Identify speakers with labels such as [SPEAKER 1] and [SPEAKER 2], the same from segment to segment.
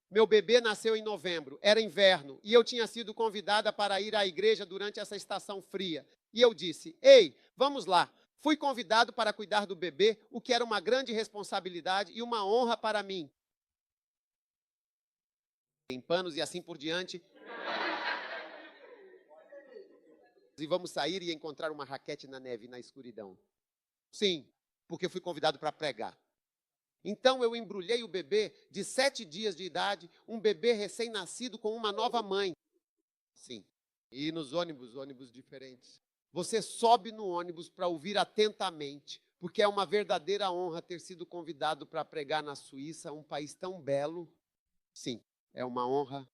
[SPEAKER 1] Meu bebê nasceu em novembro, era inverno, e eu tinha sido convidada para ir à igreja durante essa estação fria. E eu disse, ei, vamos lá. Fui convidado para cuidar do bebê, o que era uma grande responsabilidade e uma honra para mim. Em panos e assim por diante. E vamos sair e encontrar uma raquete na neve, na escuridão. Sim, porque fui convidado para pregar. Então eu embrulhei o bebê de 7 dias de idade, um bebê recém-nascido com uma nova mãe. Sim, e nos ônibus diferentes. Você sobe no ônibus para ouvir atentamente, porque é uma verdadeira honra ter sido convidado para pregar na Suíça, um país tão belo. Sim, é uma honra.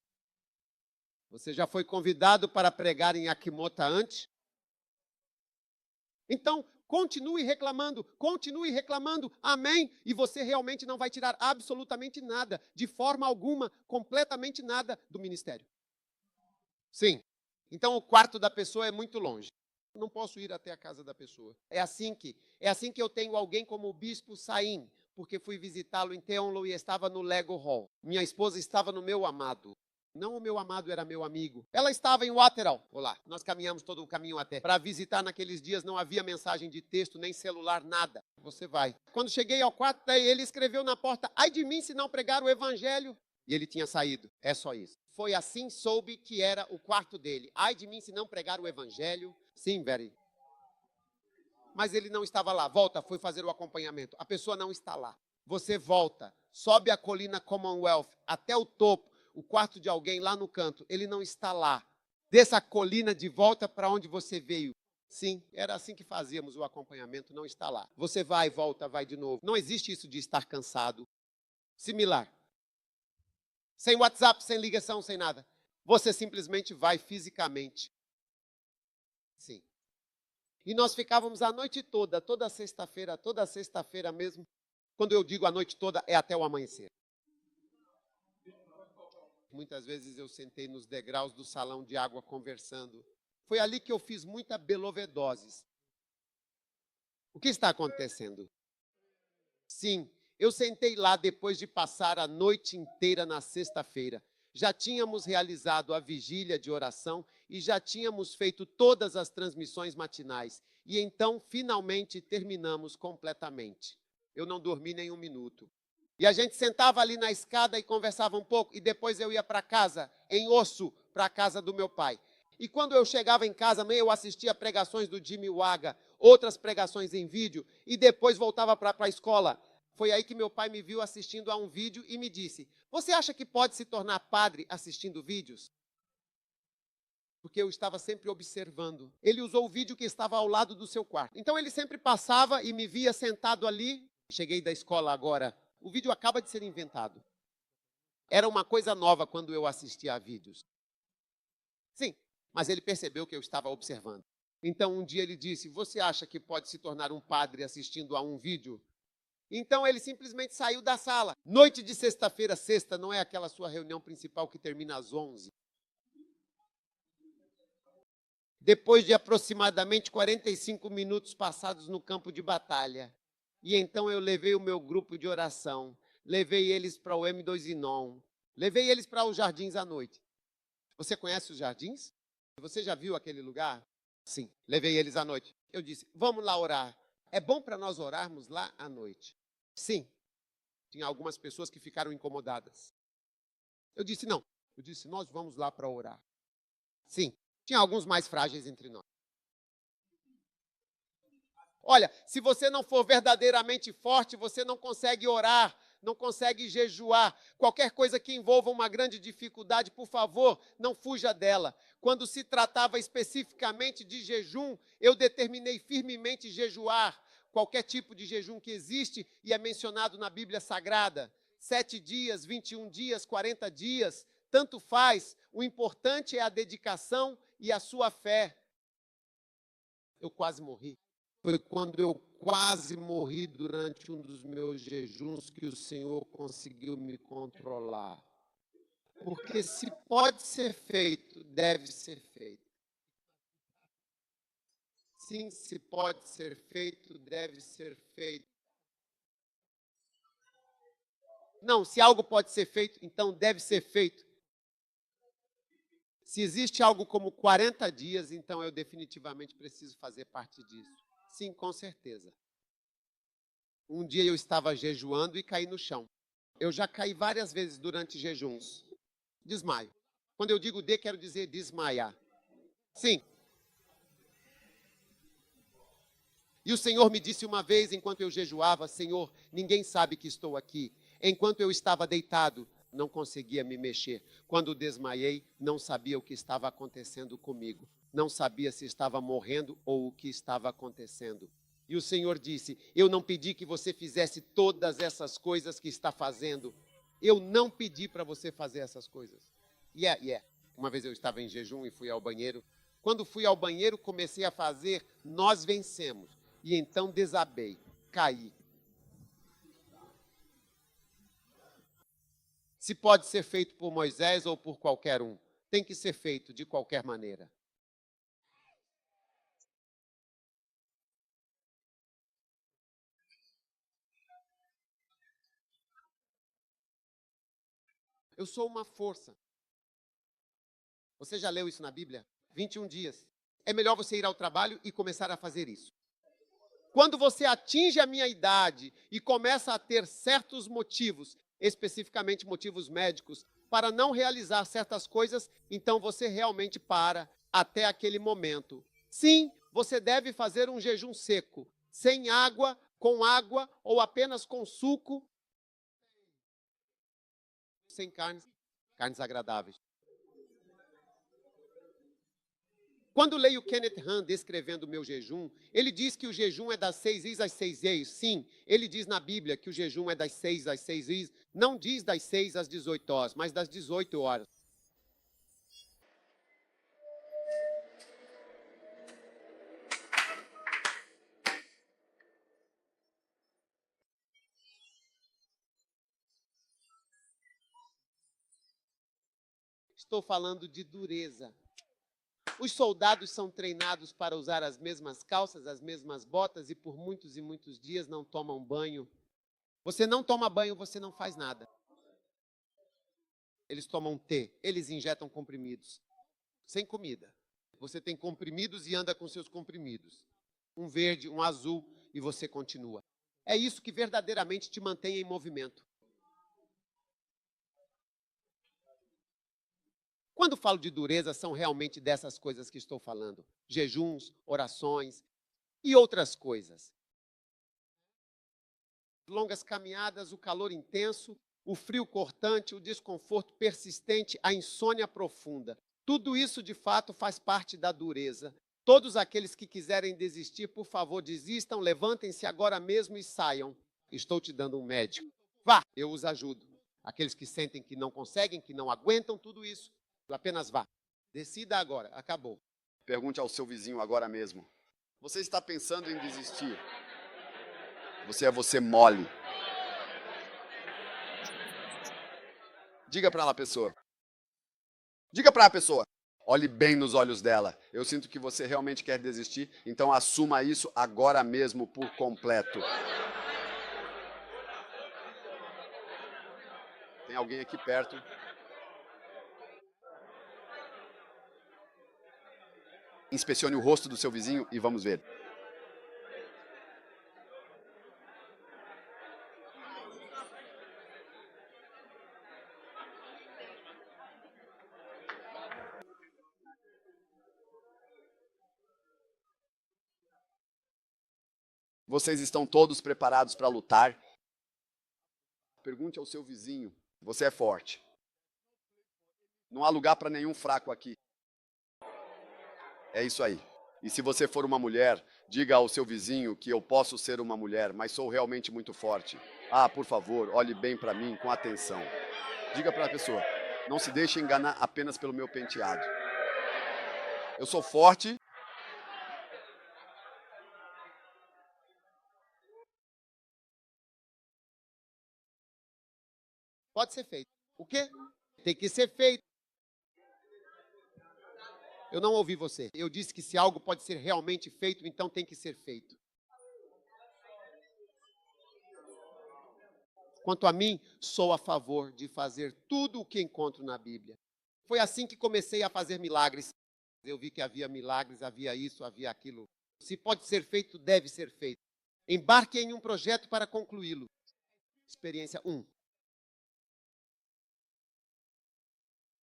[SPEAKER 1] Você já foi convidado para pregar em Akimota antes? Então, continue reclamando, amém? E você realmente não vai tirar absolutamente nada, de forma alguma, completamente nada do ministério. Sim. Então, o quarto da pessoa é muito longe. Eu não posso ir até a casa da pessoa. É assim que eu tenho alguém como o bispo Saim, porque fui visitá-lo em Teonlo e estava no Lego Hall. Minha esposa estava no Meu Amado. Não, o Meu Amado era meu amigo. Ela estava em Waterall. Olá, nós caminhamos todo o caminho até. Para visitar naqueles dias não havia mensagem de texto, nem celular, nada. Você vai. Quando cheguei ao quarto, ele escreveu na porta, ai de mim se não pregar o evangelho. E ele tinha saído. É só isso. Foi assim, soube que era o quarto dele. Ai de mim se não pregar o evangelho. Sim, Very. Mas ele não estava lá. Volta, foi fazer o acompanhamento. A pessoa não está lá. Você volta, sobe a colina Commonwealth até o topo, o quarto de alguém lá no canto. Ele não está lá. Desça a colina de volta para onde você veio. Sim, era assim que fazíamos o acompanhamento, não está lá. Você vai, volta, vai de novo. Não existe isso de estar cansado. Similar. Sem WhatsApp, sem ligação, sem nada. Você simplesmente vai fisicamente. Sim. E nós ficávamos a noite toda sexta-feira mesmo. Quando eu digo a noite toda, é até o amanhecer. Muitas vezes eu sentei nos degraus do salão de água conversando. Foi ali que eu fiz muita belovedoses. O que está acontecendo? Sim, eu sentei lá depois de passar a noite inteira na sexta-feira. Já tínhamos realizado a vigília de oração e já tínhamos feito todas as transmissões matinais. E então, finalmente, terminamos completamente. Eu não dormi nem um minuto. E a gente sentava ali na escada e conversava um pouco, e depois eu ia para casa, em Osso, para a casa do meu pai. E quando eu chegava em casa, eu assistia pregações do Jimmy Waga, outras pregações em vídeo, e depois voltava para a escola. Foi aí que meu pai me viu assistindo a um vídeo e me disse, você acha que pode se tornar padre assistindo vídeos? Porque eu estava sempre observando. Ele usou o vídeo que estava ao lado do seu quarto. Então ele sempre passava e me via sentado ali. Cheguei da escola agora. O vídeo acaba de ser inventado. Era uma coisa nova quando eu assistia a vídeos. Sim, mas ele percebeu que eu estava observando. Então um dia ele disse, você acha que pode se tornar um padre assistindo a um vídeo? Então ele simplesmente saiu da sala. Noite de sexta-feira, sexta, não é aquela sua reunião principal que termina às 11. Depois de aproximadamente 45 minutos passados no campo de batalha. E então eu levei o meu grupo de oração, levei eles para o M2 Inon, levei eles para os jardins à noite. Você conhece os jardins? Você já viu aquele lugar? Sim, levei eles à noite. Eu disse, vamos lá orar. É bom para nós orarmos lá à noite. Sim, tinha algumas pessoas que ficaram incomodadas. Eu disse, não. Eu disse, nós vamos lá para orar. Sim, tinha alguns mais frágeis entre nós. Olha, se você não for verdadeiramente forte, você não consegue orar, não consegue jejuar. Qualquer coisa que envolva uma grande dificuldade, por favor, não fuja dela. Quando se tratava especificamente de jejum, eu determinei firmemente jejuar. Qualquer tipo de jejum que existe e é mencionado na Bíblia Sagrada. 7 dias, 21 dias, 40 dias, tanto faz. O importante é a dedicação e a sua fé. Eu quase morri. Foi quando eu quase morri durante um dos meus jejuns que o Senhor conseguiu me controlar. Porque se pode ser feito, deve ser feito. Sim, se pode ser feito, deve ser feito. Não, se algo pode ser feito, então deve ser feito. Se existe algo como 40 dias, então eu definitivamente preciso fazer parte disso. Sim, com certeza. Um dia eu estava jejuando e caí no chão. Eu já caí várias vezes durante jejuns. Desmaio. Quando eu digo quero dizer desmaiar. Sim. E o Senhor me disse uma vez, enquanto eu jejuava, Senhor, ninguém sabe que estou aqui. Enquanto eu estava deitado, não conseguia me mexer. Quando desmaiei, não sabia o que estava acontecendo comigo. Não sabia se estava morrendo ou o que estava acontecendo. E o Senhor disse, eu não pedi que você fizesse todas essas coisas que está fazendo. Eu não pedi para você fazer essas coisas. Uma vez eu estava em jejum e fui ao banheiro. Quando fui ao banheiro, comecei a fazer, nós vencemos. E então desabei, caí. Se pode ser feito por Moisés ou por qualquer um, tem que ser feito de qualquer maneira. Eu sou uma força. Você já leu isso na Bíblia? 21 dias. É melhor você ir ao trabalho e começar a fazer isso. Quando você atinge a minha idade e começa a ter certos motivos, especificamente motivos médicos, para não realizar certas coisas, então você realmente para até aquele momento. Sim, você deve fazer um jejum seco, sem água, com água ou apenas com suco, sem carnes agradáveis. Quando leio Kenneth Hahn descrevendo o meu jejum, ele diz que o jejum é das 6 às 6. Sim, ele diz na Bíblia que o jejum é das 6 às 6. Não diz das 6 às 18 horas, mas das 18 horas. Estou falando de dureza. Os soldados são treinados para usar as mesmas calças, as mesmas botas e por muitos e muitos dias não tomam banho. Você não toma banho, você não faz nada. Eles tomam T, eles injetam comprimidos. Sem comida. Você tem comprimidos e anda com seus comprimidos. Um verde, um azul e você continua. É isso que verdadeiramente te mantém em movimento. Quando falo de dureza, são realmente dessas coisas que estou falando. Jejuns, orações e outras coisas. Longas caminhadas, o calor intenso, o frio cortante, o desconforto persistente, a insônia profunda. Tudo isso, de fato, faz parte da dureza. Todos aqueles que quiserem desistir, por favor, desistam, levantem-se agora mesmo e saiam. Estou te dando um médico. Vá, eu os ajudo. Aqueles que sentem que não conseguem, que não aguentam tudo isso, apenas vá. Decida agora, acabou.
[SPEAKER 2] Pergunte ao seu vizinho agora mesmo. Você está pensando em desistir? Você mole. Diga para a pessoa. Diga para a pessoa. Olhe bem nos olhos dela. Eu sinto que você realmente quer desistir, então assuma isso agora mesmo por completo. Tem alguém aqui perto? Inspecione o rosto do seu vizinho e vamos ver. Vocês estão todos preparados para lutar? Pergunte ao seu vizinho. Você é forte. Não há lugar para nenhum fraco aqui. É isso aí. E se você for uma mulher, diga ao seu vizinho que eu posso ser uma mulher, mas sou realmente muito forte. Ah, por favor, olhe bem para mim com atenção. Diga para a pessoa, não se deixe enganar apenas pelo meu penteado. Eu sou forte.
[SPEAKER 1] Pode ser feito. O quê? Tem que ser feito. Eu não ouvi você. Eu disse que se algo pode ser realmente feito, então tem que ser feito. Quanto a mim, sou a favor de fazer tudo o que encontro na Bíblia. Foi assim que comecei a fazer milagres. Eu vi que havia milagres, havia isso, havia aquilo. Se pode ser feito, deve ser feito. Embarque em um projeto para concluí-lo. Experiência 1.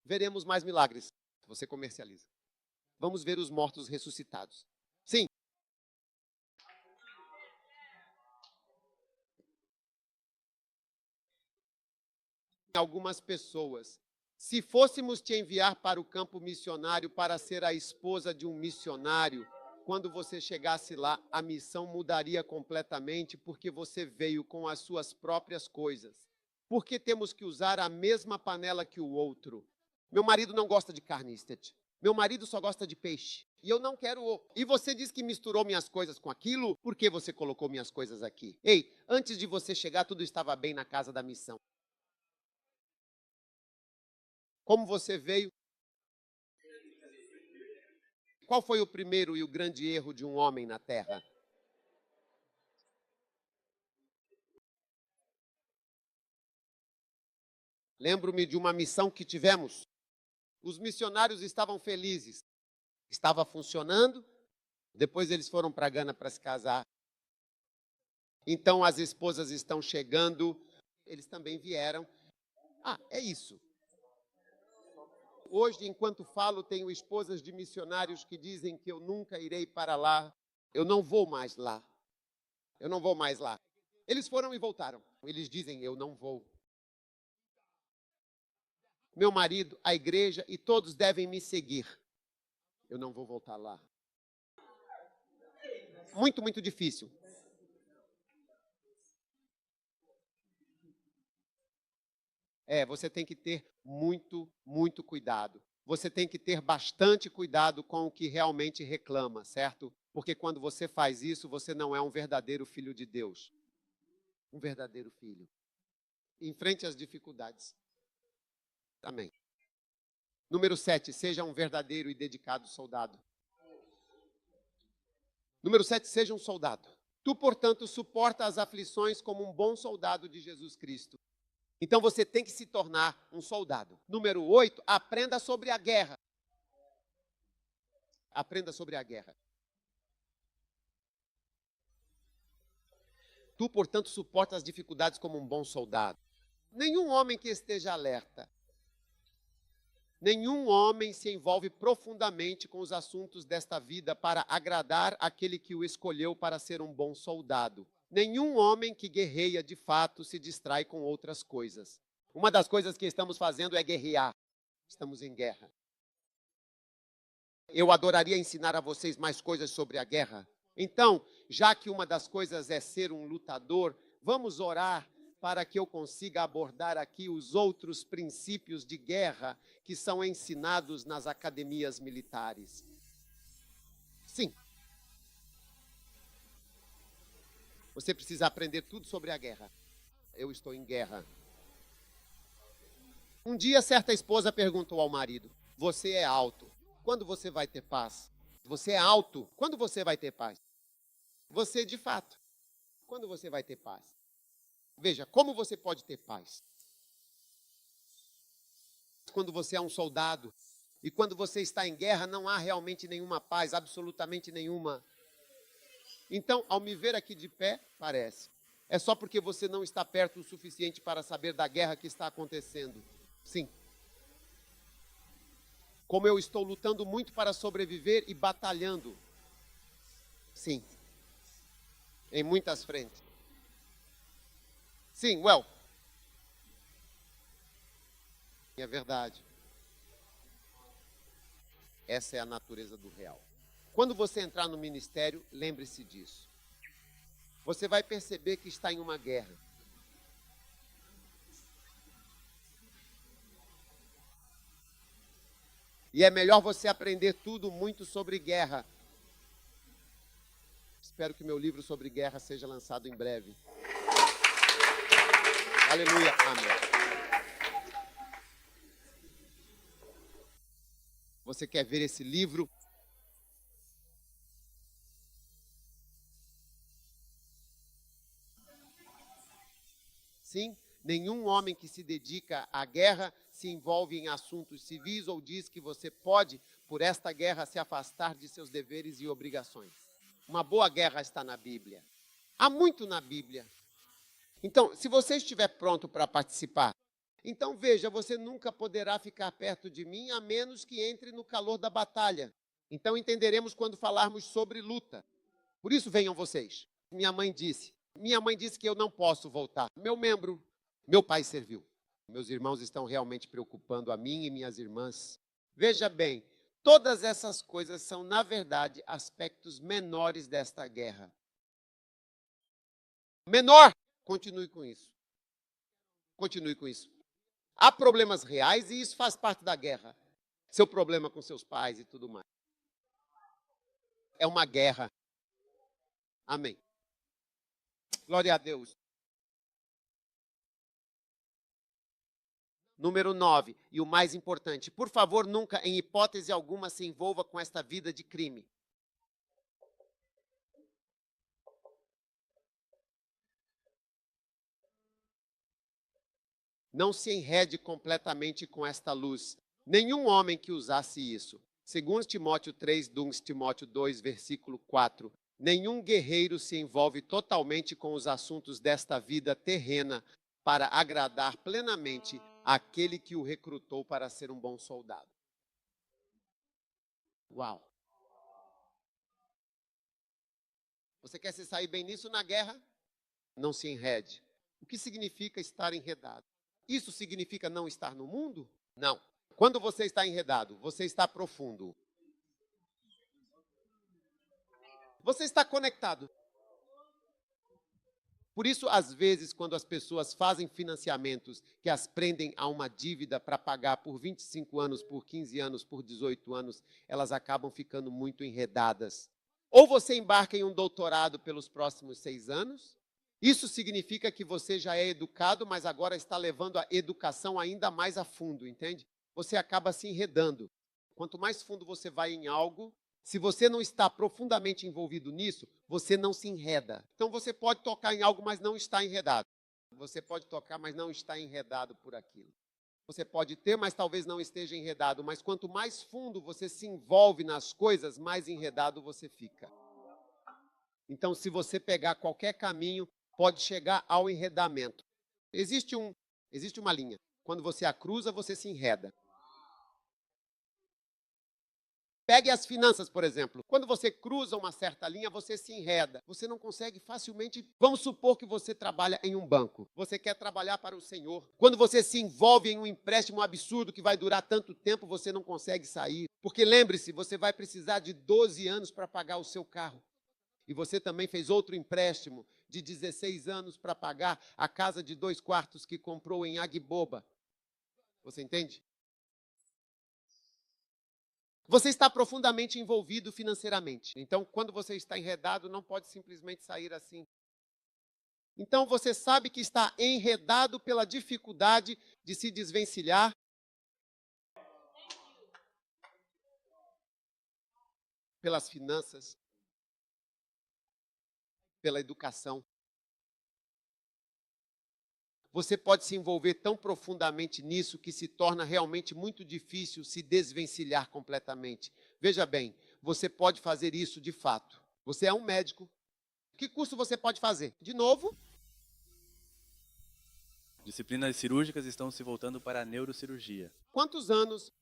[SPEAKER 1] Veremos mais milagres. Você comercializa. Vamos ver os mortos ressuscitados. Sim. Algumas pessoas. Se fôssemos te enviar para o campo missionário para ser a esposa de um missionário, quando você chegasse lá, a missão mudaria completamente, porque você veio com as suas próprias coisas. Por que temos que usar a mesma panela que o outro? Meu marido não gosta de carne, Stete. Meu marido só gosta de peixe. E eu não quero. E você diz que misturou minhas coisas com aquilo? Por que você colocou minhas coisas aqui? Ei, antes de você chegar, tudo estava bem na casa da missão. Como você veio? Qual foi o primeiro e o grande erro de um homem na terra? Lembro-me de uma missão que tivemos. Os missionários estavam felizes. Estava funcionando. Depois eles foram para Gana para se casar. Então as esposas estão chegando. Eles também vieram. É isso. Hoje, enquanto falo, tenho esposas de missionários que dizem que eu nunca irei para lá. Eu não vou mais lá. Eu não vou mais lá. Eles foram e voltaram. Eles dizem, eu não vou. Meu marido, a igreja e todos devem me seguir. Eu não vou voltar lá. Muito, muito difícil. Você tem que ter muito, muito cuidado. Você tem que ter bastante cuidado com o que realmente reclama, certo? Porque quando você faz isso, você não é um verdadeiro filho de Deus. Um verdadeiro filho. Enfrente as dificuldades. Amém. Número 7, seja um verdadeiro e dedicado soldado. Número 7, seja um soldado. Tu, portanto, suporta as aflições como um bom soldado de Jesus Cristo. Então você tem que se tornar um soldado. Número 8, aprenda sobre a guerra. Aprenda sobre a guerra. Tu, portanto, suporta as dificuldades como um bom soldado. Nenhum homem que esteja alerta, nenhum homem se envolve profundamente com os assuntos desta vida para agradar aquele que o escolheu para ser um bom soldado. Nenhum homem que guerreia de fato se distrai com outras coisas. Uma das coisas que estamos fazendo é guerrear. Estamos em guerra. Eu adoraria ensinar a vocês mais coisas sobre a guerra. Então, já que uma das coisas é ser um lutador, vamos orar para que eu consiga abordar aqui os outros princípios de guerra que são ensinados nas academias militares. Sim. Você precisa aprender tudo sobre a guerra. Eu estou em guerra. Um dia, certa esposa perguntou ao marido: você é alto, quando você vai ter paz? Você é alto, quando você vai ter paz? Você, de fato, quando você vai ter paz? Veja, como você pode ter paz? Quando você é um soldado e quando você está em guerra, não há realmente nenhuma paz, absolutamente nenhuma. Então, ao me ver aqui de pé, parece. É só porque você não está perto o suficiente para saber da guerra que está acontecendo. Sim. Como eu estou lutando muito para sobreviver e batalhando. Sim. Em muitas frentes. Sim, é verdade. Essa é a natureza do real. Quando você entrar no ministério, lembre-se disso. Você vai perceber que está em uma guerra. E é melhor você aprender tudo muito sobre guerra. Espero que meu livro sobre guerra seja lançado em breve. Aleluia. Amém. Você quer ver esse livro? Sim, Nenhum homem que se dedica à guerra se envolve em assuntos civis ou diz que você pode, por esta guerra, se afastar de seus deveres e obrigações. Uma boa guerra está na Bíblia. Há muito na Bíblia. Então, se você estiver pronto para participar, então veja, você nunca poderá ficar perto de mim a menos que entre no calor da batalha. Então entenderemos quando falarmos sobre luta. Por isso venham vocês. Minha mãe disse que eu não posso voltar. Meu pai serviu. Meus irmãos estão realmente preocupando a mim e minhas irmãs. Veja bem, todas essas coisas são, na verdade, aspectos menores desta guerra. Menor! Continue com isso. Continue com isso. Há problemas reais e isso faz parte da guerra. Seu problema com seus pais e tudo mais. É uma guerra. Amém. Glória a Deus. Número 9, e o mais importante, por favor, nunca, em hipótese alguma, se envolva com esta vida de crime. Não se enrede completamente com esta luz. Nenhum homem que usasse isso. Segundo Timóteo 3, 2 Timóteo 2, versículo 4. Nenhum guerreiro se envolve totalmente com os assuntos desta vida terrena para agradar plenamente aquele que o recrutou para ser um bom soldado. Uau! Você quer se sair bem nisso na guerra? Não se enrede. O que significa estar enredado? Isso significa não estar no mundo? Não. Quando você está enredado, você está profundo. Você está conectado. Por isso, às vezes, quando as pessoas fazem financiamentos que as prendem a uma dívida para pagar por 25 anos, por 15 anos, por 18 anos, elas acabam ficando muito enredadas. Ou você embarca em um doutorado pelos próximos 6 anos, isso significa que você já é educado, mas agora está levando a educação ainda mais a fundo, entende? Você acaba se enredando. Quanto mais fundo você vai em algo, se você não está profundamente envolvido nisso, você não se enreda. Então você pode tocar em algo, mas não está enredado. Você pode tocar, mas não está enredado por aquilo. Você pode ter, mas talvez não esteja enredado. Mas quanto mais fundo você se envolve nas coisas, mais enredado você fica. Então, se você pegar qualquer caminho, pode chegar ao enredamento. Existe uma linha. Quando você a cruza, você se enreda. Pegue as finanças, por exemplo. Quando você cruza uma certa linha, você se enreda. Você não consegue facilmente... Vamos supor que você trabalha em um banco. Você quer trabalhar para o Senhor. Quando você se envolve em um empréstimo absurdo que vai durar tanto tempo, você não consegue sair. Porque lembre-se, você vai precisar de 12 anos para pagar o seu carro. E você também fez outro empréstimo de 16 anos para pagar a casa de 2 quartos que comprou em Agboba. Você entende? Você está profundamente envolvido financeiramente. Então, quando você está enredado, não pode simplesmente sair assim. Então, você sabe que está enredado pela dificuldade de se desvencilhar. Pelas finanças. Pela educação. Você pode se envolver tão profundamente nisso que se torna realmente muito difícil se desvencilhar completamente. Veja bem, você pode fazer isso de fato. Você é um médico. Que curso você pode fazer? De novo?
[SPEAKER 3] Disciplinas cirúrgicas estão se voltando para a neurocirurgia.
[SPEAKER 1] Quantos anos?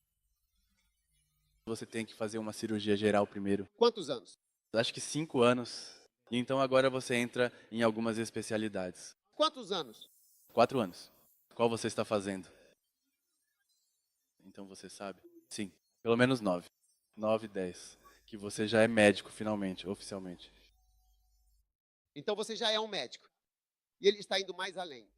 [SPEAKER 3] Você tem que fazer uma cirurgia geral primeiro.
[SPEAKER 1] Quantos anos?
[SPEAKER 3] Acho que 5 anos. E então agora você entra em algumas especialidades.
[SPEAKER 1] Quantos anos?
[SPEAKER 3] 4 anos. Qual você está fazendo? Então você sabe? Sim, pelo menos 9. 9, 10. Que você já é médico finalmente, oficialmente.
[SPEAKER 1] Então você já é um médico. E ele está indo mais além.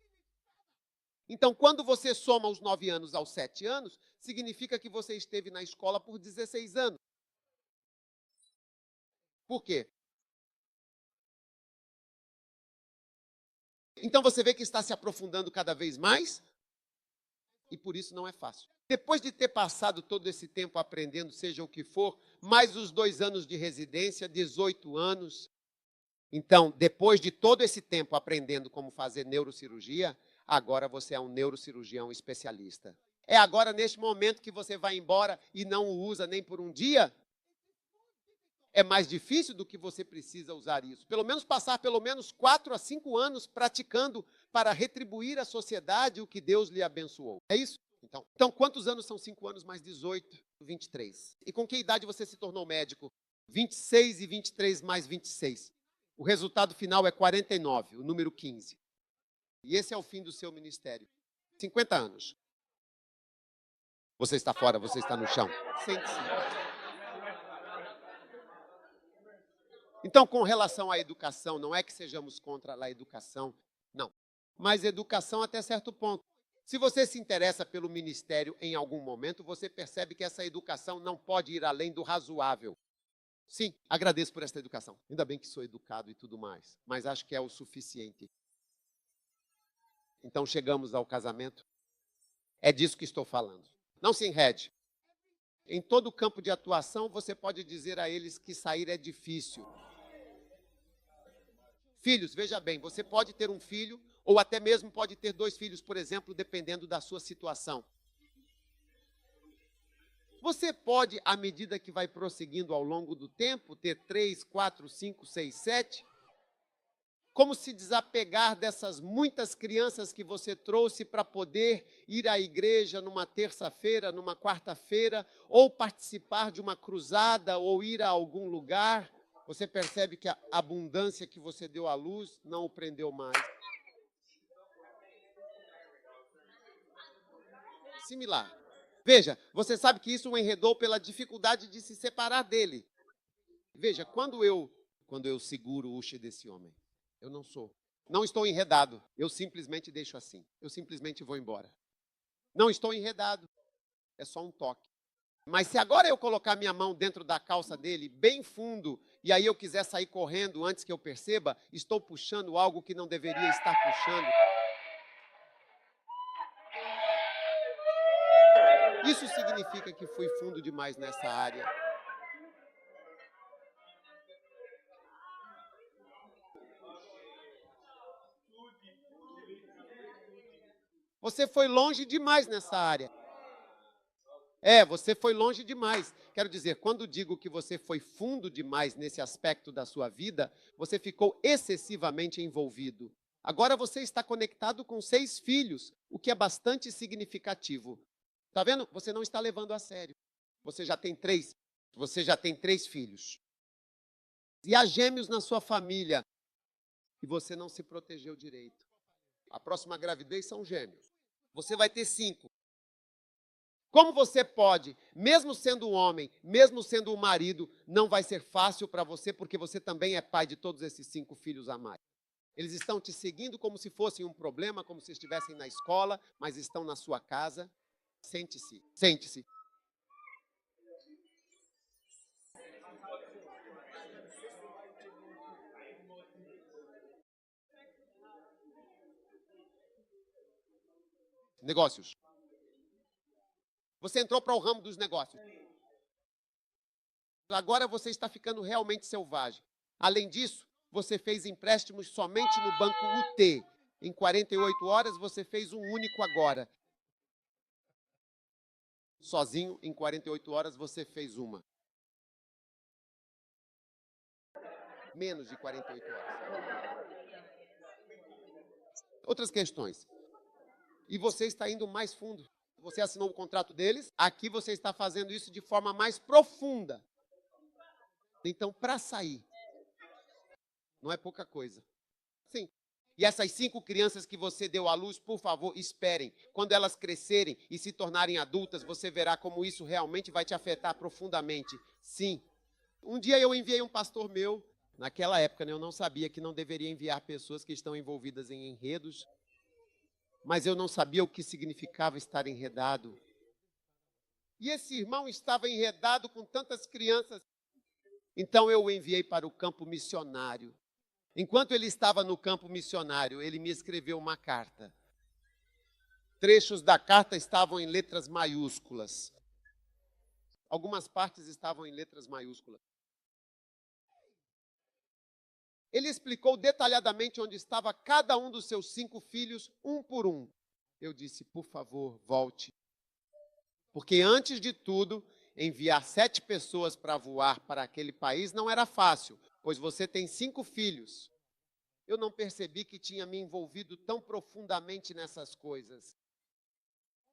[SPEAKER 1] Então, quando você soma os 9 anos aos 7 anos, significa que você esteve na escola por 16 anos. Por quê? Então você vê que está se aprofundando cada vez mais e por isso não é fácil. Depois de ter passado todo esse tempo aprendendo, seja o que for, mais os 2 anos de residência, 18 anos. Então, depois de todo esse tempo aprendendo como fazer neurocirurgia, agora você é um neurocirurgião especialista. É agora, neste momento, que você vai embora e não o usa nem por um dia? É mais difícil do que você precisa usar isso. Pelo menos passar pelo menos 4 a 5 anos praticando para retribuir à sociedade o que Deus lhe abençoou. É isso? Então quantos anos são 5 anos mais 18? 23. E com que idade você se tornou médico? 26 e 23 mais 26. O resultado final é 49, o número 15. E esse é o fim do seu ministério. 50 anos. Você está fora, você está no chão. Sente-se. Então, com relação à educação, não é que sejamos contra a educação, não. Mas educação até certo ponto. Se você se interessa pelo ministério em algum momento, você percebe que essa educação não pode ir além do razoável. Sim, agradeço por esta educação. Ainda bem que sou educado e tudo mais, mas acho que é o suficiente. Então, chegamos ao casamento. É disso que estou falando. Não se enrede. Em todo o campo de atuação, você pode dizer a eles que sair é difícil. Filhos, veja bem, você pode ter um filho, ou até mesmo pode ter 2 filhos, por exemplo, dependendo da sua situação. Você pode, à medida que vai prosseguindo ao longo do tempo, ter 3, 4, 5, 6, 7. Como se desapegar dessas muitas crianças que você trouxe para poder ir à igreja numa terça-feira, numa quarta-feira, ou participar de uma cruzada, ou ir a algum lugar. Você percebe que a abundância que você deu à luz não o prendeu mais. Similar. Veja, você sabe que isso o enredou pela dificuldade de se separar dele. Veja, quando eu seguro o uche desse homem, eu não estou enredado, eu simplesmente deixo assim, eu simplesmente vou embora. Não estou enredado, é só um toque. Mas se agora eu colocar minha mão dentro da calça dele, bem fundo, e aí eu quiser sair correndo antes que eu perceba, estou puxando algo que não deveria estar puxando. Isso significa que fui fundo demais nessa área. Você foi longe demais nessa área. Você foi longe demais. Quero dizer, quando digo que você foi fundo demais nesse aspecto da sua vida, você ficou excessivamente envolvido. Agora você está conectado com 6 filhos, o que é bastante significativo. Está vendo? Você não está levando a sério. Você já tem 3. Você já tem 3 filhos. E há gêmeos na sua família. E você não se protegeu direito. A próxima gravidez são gêmeos. Você vai ter 5. Como você pode, mesmo sendo um homem, mesmo sendo um marido, não vai ser fácil para você, porque você também é pai de todos esses 5 filhos a mais. Eles estão te seguindo como se fosse um problema, como se estivessem na escola, mas estão na sua casa. Sente-se, sente-se. Negócios. Você entrou para o ramo dos negócios. Agora você está ficando realmente selvagem. Além disso, você fez empréstimos somente no banco UT. Em 48 horas, você fez um único agora. Sozinho, em 48 horas, você fez uma. Menos de 48 horas. Outras questões. E você está indo mais fundo. Você assinou o contrato deles, aqui você está fazendo isso de forma mais profunda. Então, para sair, não é pouca coisa. Sim. E essas 5 crianças que você deu à luz, por favor, esperem. Quando elas crescerem e se tornarem adultas, você verá como isso realmente vai te afetar profundamente. Sim. Um dia eu enviei um pastor meu, naquela época, eu não sabia que não deveria enviar pessoas que estão envolvidas em enredos, mas eu não sabia o que significava estar enredado. E esse irmão estava enredado com tantas crianças. Então eu o enviei para o campo missionário. Enquanto ele estava no campo missionário, ele me escreveu uma carta. Trechos da carta estavam em letras maiúsculas. Algumas partes estavam em letras maiúsculas. Ele explicou detalhadamente onde estava cada um dos seus 5 filhos, um por um. Eu disse, por favor, volte. Porque antes de tudo, enviar 7 pessoas para voar para aquele país não era fácil, pois você tem 5 filhos. Eu não percebi que tinha me envolvido tão profundamente nessas coisas.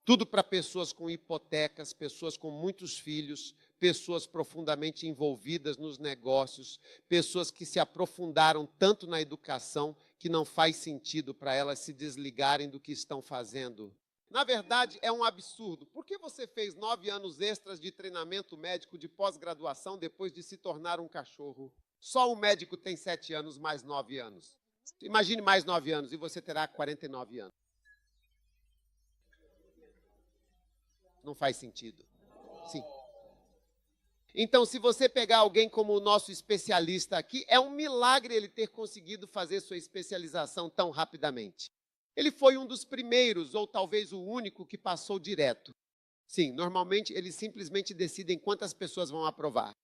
[SPEAKER 1] Tudo para pessoas com hipotecas, pessoas com muitos filhos, pessoas profundamente envolvidas nos negócios, pessoas que se aprofundaram tanto na educação que não faz sentido para elas se desligarem do que estão fazendo. Na verdade, é um absurdo. Por que você fez 9 anos extras de treinamento médico de pós-graduação depois de se tornar um cachorro? Só o médico tem 7 anos mais 9 anos. Imagine mais 9 anos e você terá 49 anos. Não faz sentido. Sim. Então, se você pegar alguém como o nosso especialista aqui, é um milagre ele ter conseguido fazer sua especialização tão rapidamente. Ele foi um dos primeiros, ou talvez o único, que passou direto. Sim, normalmente eles simplesmente decidem quantas pessoas vão aprovar.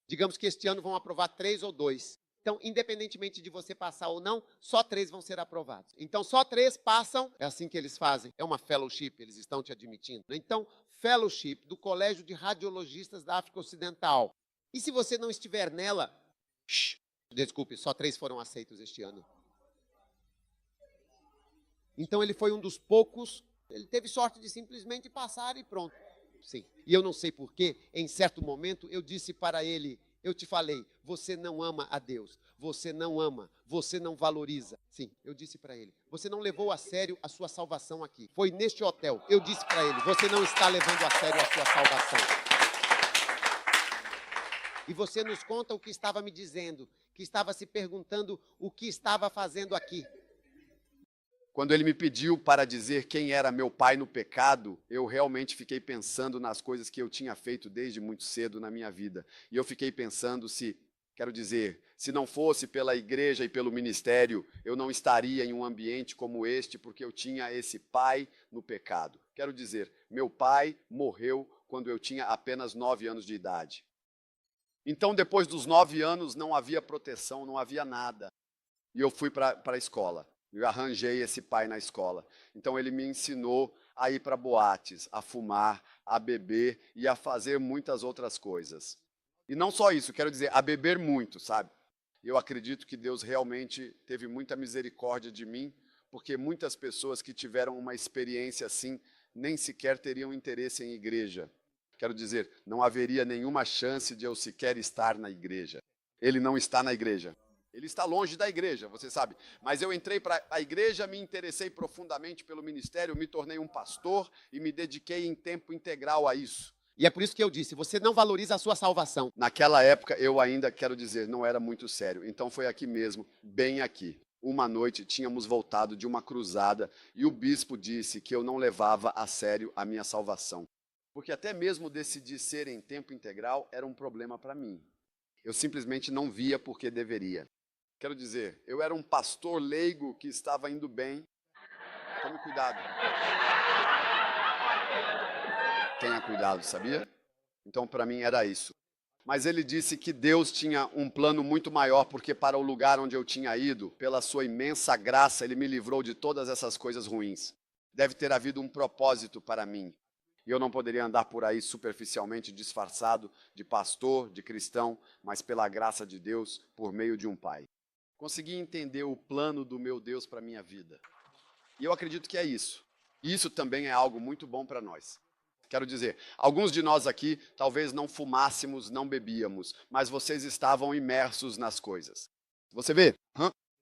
[SPEAKER 1] Digamos que este ano vão aprovar 3 ou 2. Então, independentemente de você passar ou não, só 3 vão ser aprovados. Então, só 3 passam, é assim que eles fazem. É uma fellowship, eles estão te admitindo. Então, fellowship do Colégio de Radiologistas da África Ocidental. E se você não estiver nela, desculpe, só 3 foram aceitos este ano. Então, ele foi um dos poucos, ele teve sorte de simplesmente passar e pronto. Sim. E eu não sei porquê, em certo momento, eu disse para ele, eu te falei, você não ama a Deus, você não ama, você não valoriza. Sim, eu disse para ele, você não levou a sério a sua salvação aqui. Foi neste hotel, eu disse para ele, você não está levando a sério a sua salvação. E você nos conta o que estava me dizendo, que estava se perguntando o que estava fazendo aqui.
[SPEAKER 2] Quando ele me pediu para dizer quem era meu pai no pecado, eu realmente fiquei pensando nas coisas que eu tinha feito desde muito cedo na minha vida. E eu fiquei pensando se não fosse pela igreja e pelo ministério, eu não estaria em um ambiente como este, porque eu tinha esse pai no pecado. Quero dizer, meu pai morreu quando eu tinha apenas 9 anos de idade. Então, depois dos 9 anos, não havia proteção, não havia nada. E eu fui para a escola. Eu arranjei esse pai na escola. Então ele me ensinou a ir para boates, a fumar, a beber e a fazer muitas outras coisas. E não só isso, quero dizer, a beber muito, sabe? Eu acredito que Deus realmente teve muita misericórdia de mim, porque muitas pessoas que tiveram uma experiência assim nem sequer teriam interesse em igreja. Quero dizer, não haveria nenhuma chance de eu sequer estar na igreja. Ele não está na igreja. Ele está longe da igreja, você sabe. Mas eu entrei para a igreja, me interessei profundamente pelo ministério, me tornei um pastor e me dediquei em tempo integral a isso.
[SPEAKER 1] E é por isso que eu disse, você não valoriza a sua salvação.
[SPEAKER 2] Naquela época, eu ainda, quero dizer, não era muito sério. Então foi aqui mesmo, bem aqui. Uma noite, tínhamos voltado de uma cruzada e o bispo disse que eu não levava a sério a minha salvação. Porque até mesmo decidir ser em tempo integral era um problema para mim. Eu simplesmente não via porque deveria. Quero dizer, eu era um pastor leigo que estava indo bem. Tome cuidado. Tenha cuidado, sabia? Então, para mim, era isso. Mas ele disse que Deus tinha um plano muito maior, porque para o lugar onde eu tinha ido, pela sua imensa graça, ele me livrou de todas essas coisas ruins. Deve ter havido um propósito para mim. E eu não poderia andar por aí superficialmente disfarçado de pastor, de cristão, mas pela graça de Deus, por meio de um pai. Consegui entender o plano do meu Deus para a minha vida. E eu acredito que é isso. E isso também é algo muito bom para nós. Quero dizer, alguns de nós aqui talvez não fumássemos, não bebíamos, mas vocês estavam imersos nas coisas. Você vê?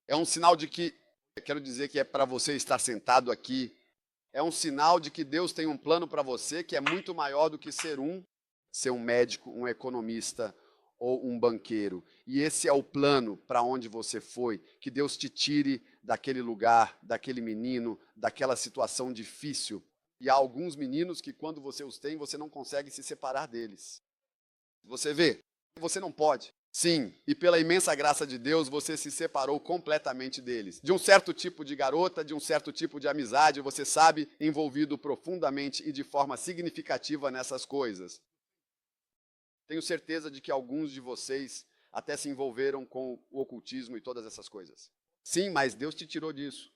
[SPEAKER 2] É um sinal de que, quero dizer que é para você estar sentado aqui, é um sinal de que Deus tem um plano para você que é muito maior do que ser um médico, um economista ou um banqueiro. E esse é o plano para onde você foi, que Deus te tire daquele lugar, daquele menino, daquela situação difícil. E há alguns meninos que quando você os tem, você não consegue se separar deles. Você vê? Você não pode. Sim, e pela imensa graça de Deus, você se separou completamente deles. De um certo tipo de garota, de um certo tipo de amizade, você sabe, envolvido profundamente e de forma significativa nessas coisas. Tenho certeza de que alguns de vocês até se envolveram com o ocultismo e todas essas coisas. Sim, mas Deus te tirou disso.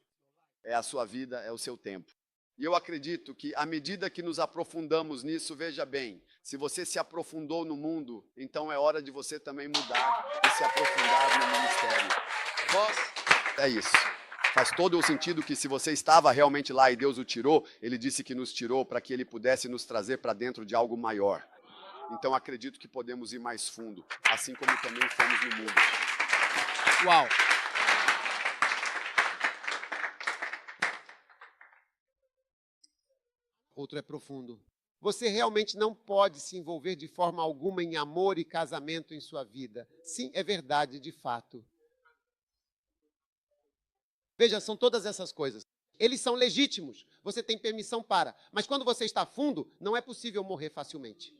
[SPEAKER 2] É a sua vida, é o seu tempo. E eu acredito que, à medida que nos aprofundamos nisso, veja bem, se você se aprofundou no mundo, então é hora de você também mudar e se aprofundar no ministério. É isso. Faz todo o sentido que, se você estava realmente lá e Deus o tirou, Ele disse que nos tirou para que Ele pudesse nos trazer para dentro de algo maior. Então acredito que podemos ir mais fundo, assim como também fomos no mundo.
[SPEAKER 1] Uau! Outro é profundo. Você realmente não pode se envolver de forma alguma em amor e casamento em sua vida. Sim, é verdade, de fato. Veja, são todas essas coisas. Eles são legítimos, você tem permissão para. Mas quando você está fundo, não é possível morrer facilmente.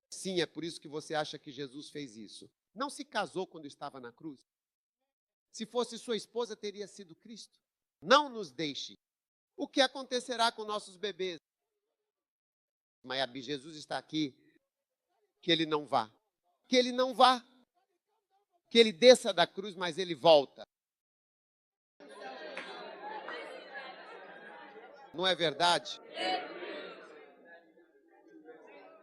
[SPEAKER 1] Sim, é por isso que você acha que Jesus fez isso. Não se casou quando estava na cruz. Se fosse sua esposa, teria sido Cristo. Não nos deixe. O que acontecerá com nossos bebês? Maiabi, Jesus está aqui. Que ele não vá. Que ele não vá. Que ele desça da cruz, mas ele volta. Não é verdade?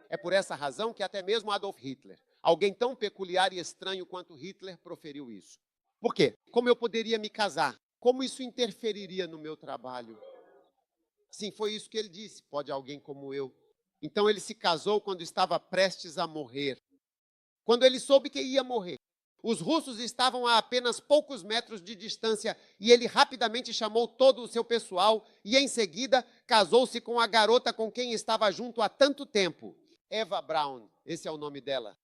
[SPEAKER 1] É por essa razão que até mesmo Adolf Hitler, alguém tão peculiar e estranho quanto Hitler, proferiu isso. Por quê? Como eu poderia me casar? Como isso interferiria no meu trabalho? Sim, foi isso que ele disse. Pode alguém como eu? Então ele se casou quando estava prestes a morrer. Quando ele soube que ia morrer. Os russos estavam a apenas poucos metros de distância e ele rapidamente chamou todo o seu pessoal e, em seguida, casou-se com a garota com quem estava junto há tanto tempo, Eva Braun, esse é o nome dela.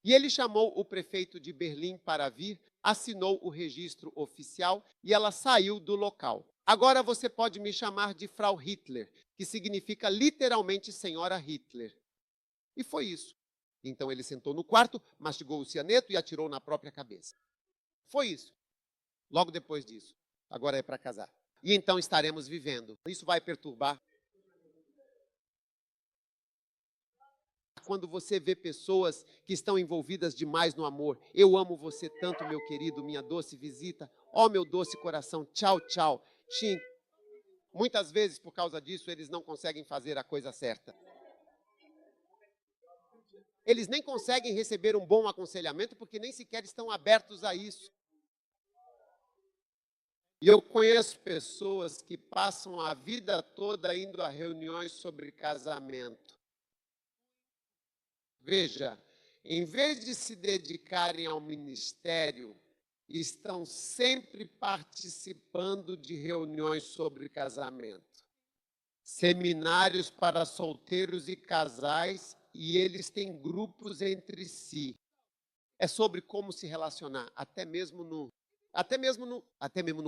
[SPEAKER 1] E ele chamou o prefeito de Berlim para vir, assinou o registro oficial e ela saiu do local. Agora você pode me chamar de Frau Hitler, que significa literalmente Senhora Hitler. E foi isso. Então ele sentou no quarto, mastigou o cianeto e atirou na própria cabeça. Foi isso. Logo depois disso. Agora é para casar. E então estaremos vivendo. Isso vai perturbar. Quando você vê pessoas que estão envolvidas demais no amor. Eu amo você tanto, meu querido, minha doce visita. Ó, meu doce coração, tchau, tchau. Xim. Muitas vezes, por causa disso, eles não conseguem fazer a coisa certa. Eles nem conseguem receber um bom aconselhamento porque nem sequer estão abertos a isso. E eu conheço pessoas que passam a vida toda indo a reuniões sobre casamento. Veja, em vez de se dedicarem ao ministério, estão sempre participando de reuniões sobre casamento. Seminários para solteiros e casais, e eles têm grupos entre si. É sobre como se relacionar, até mesmo no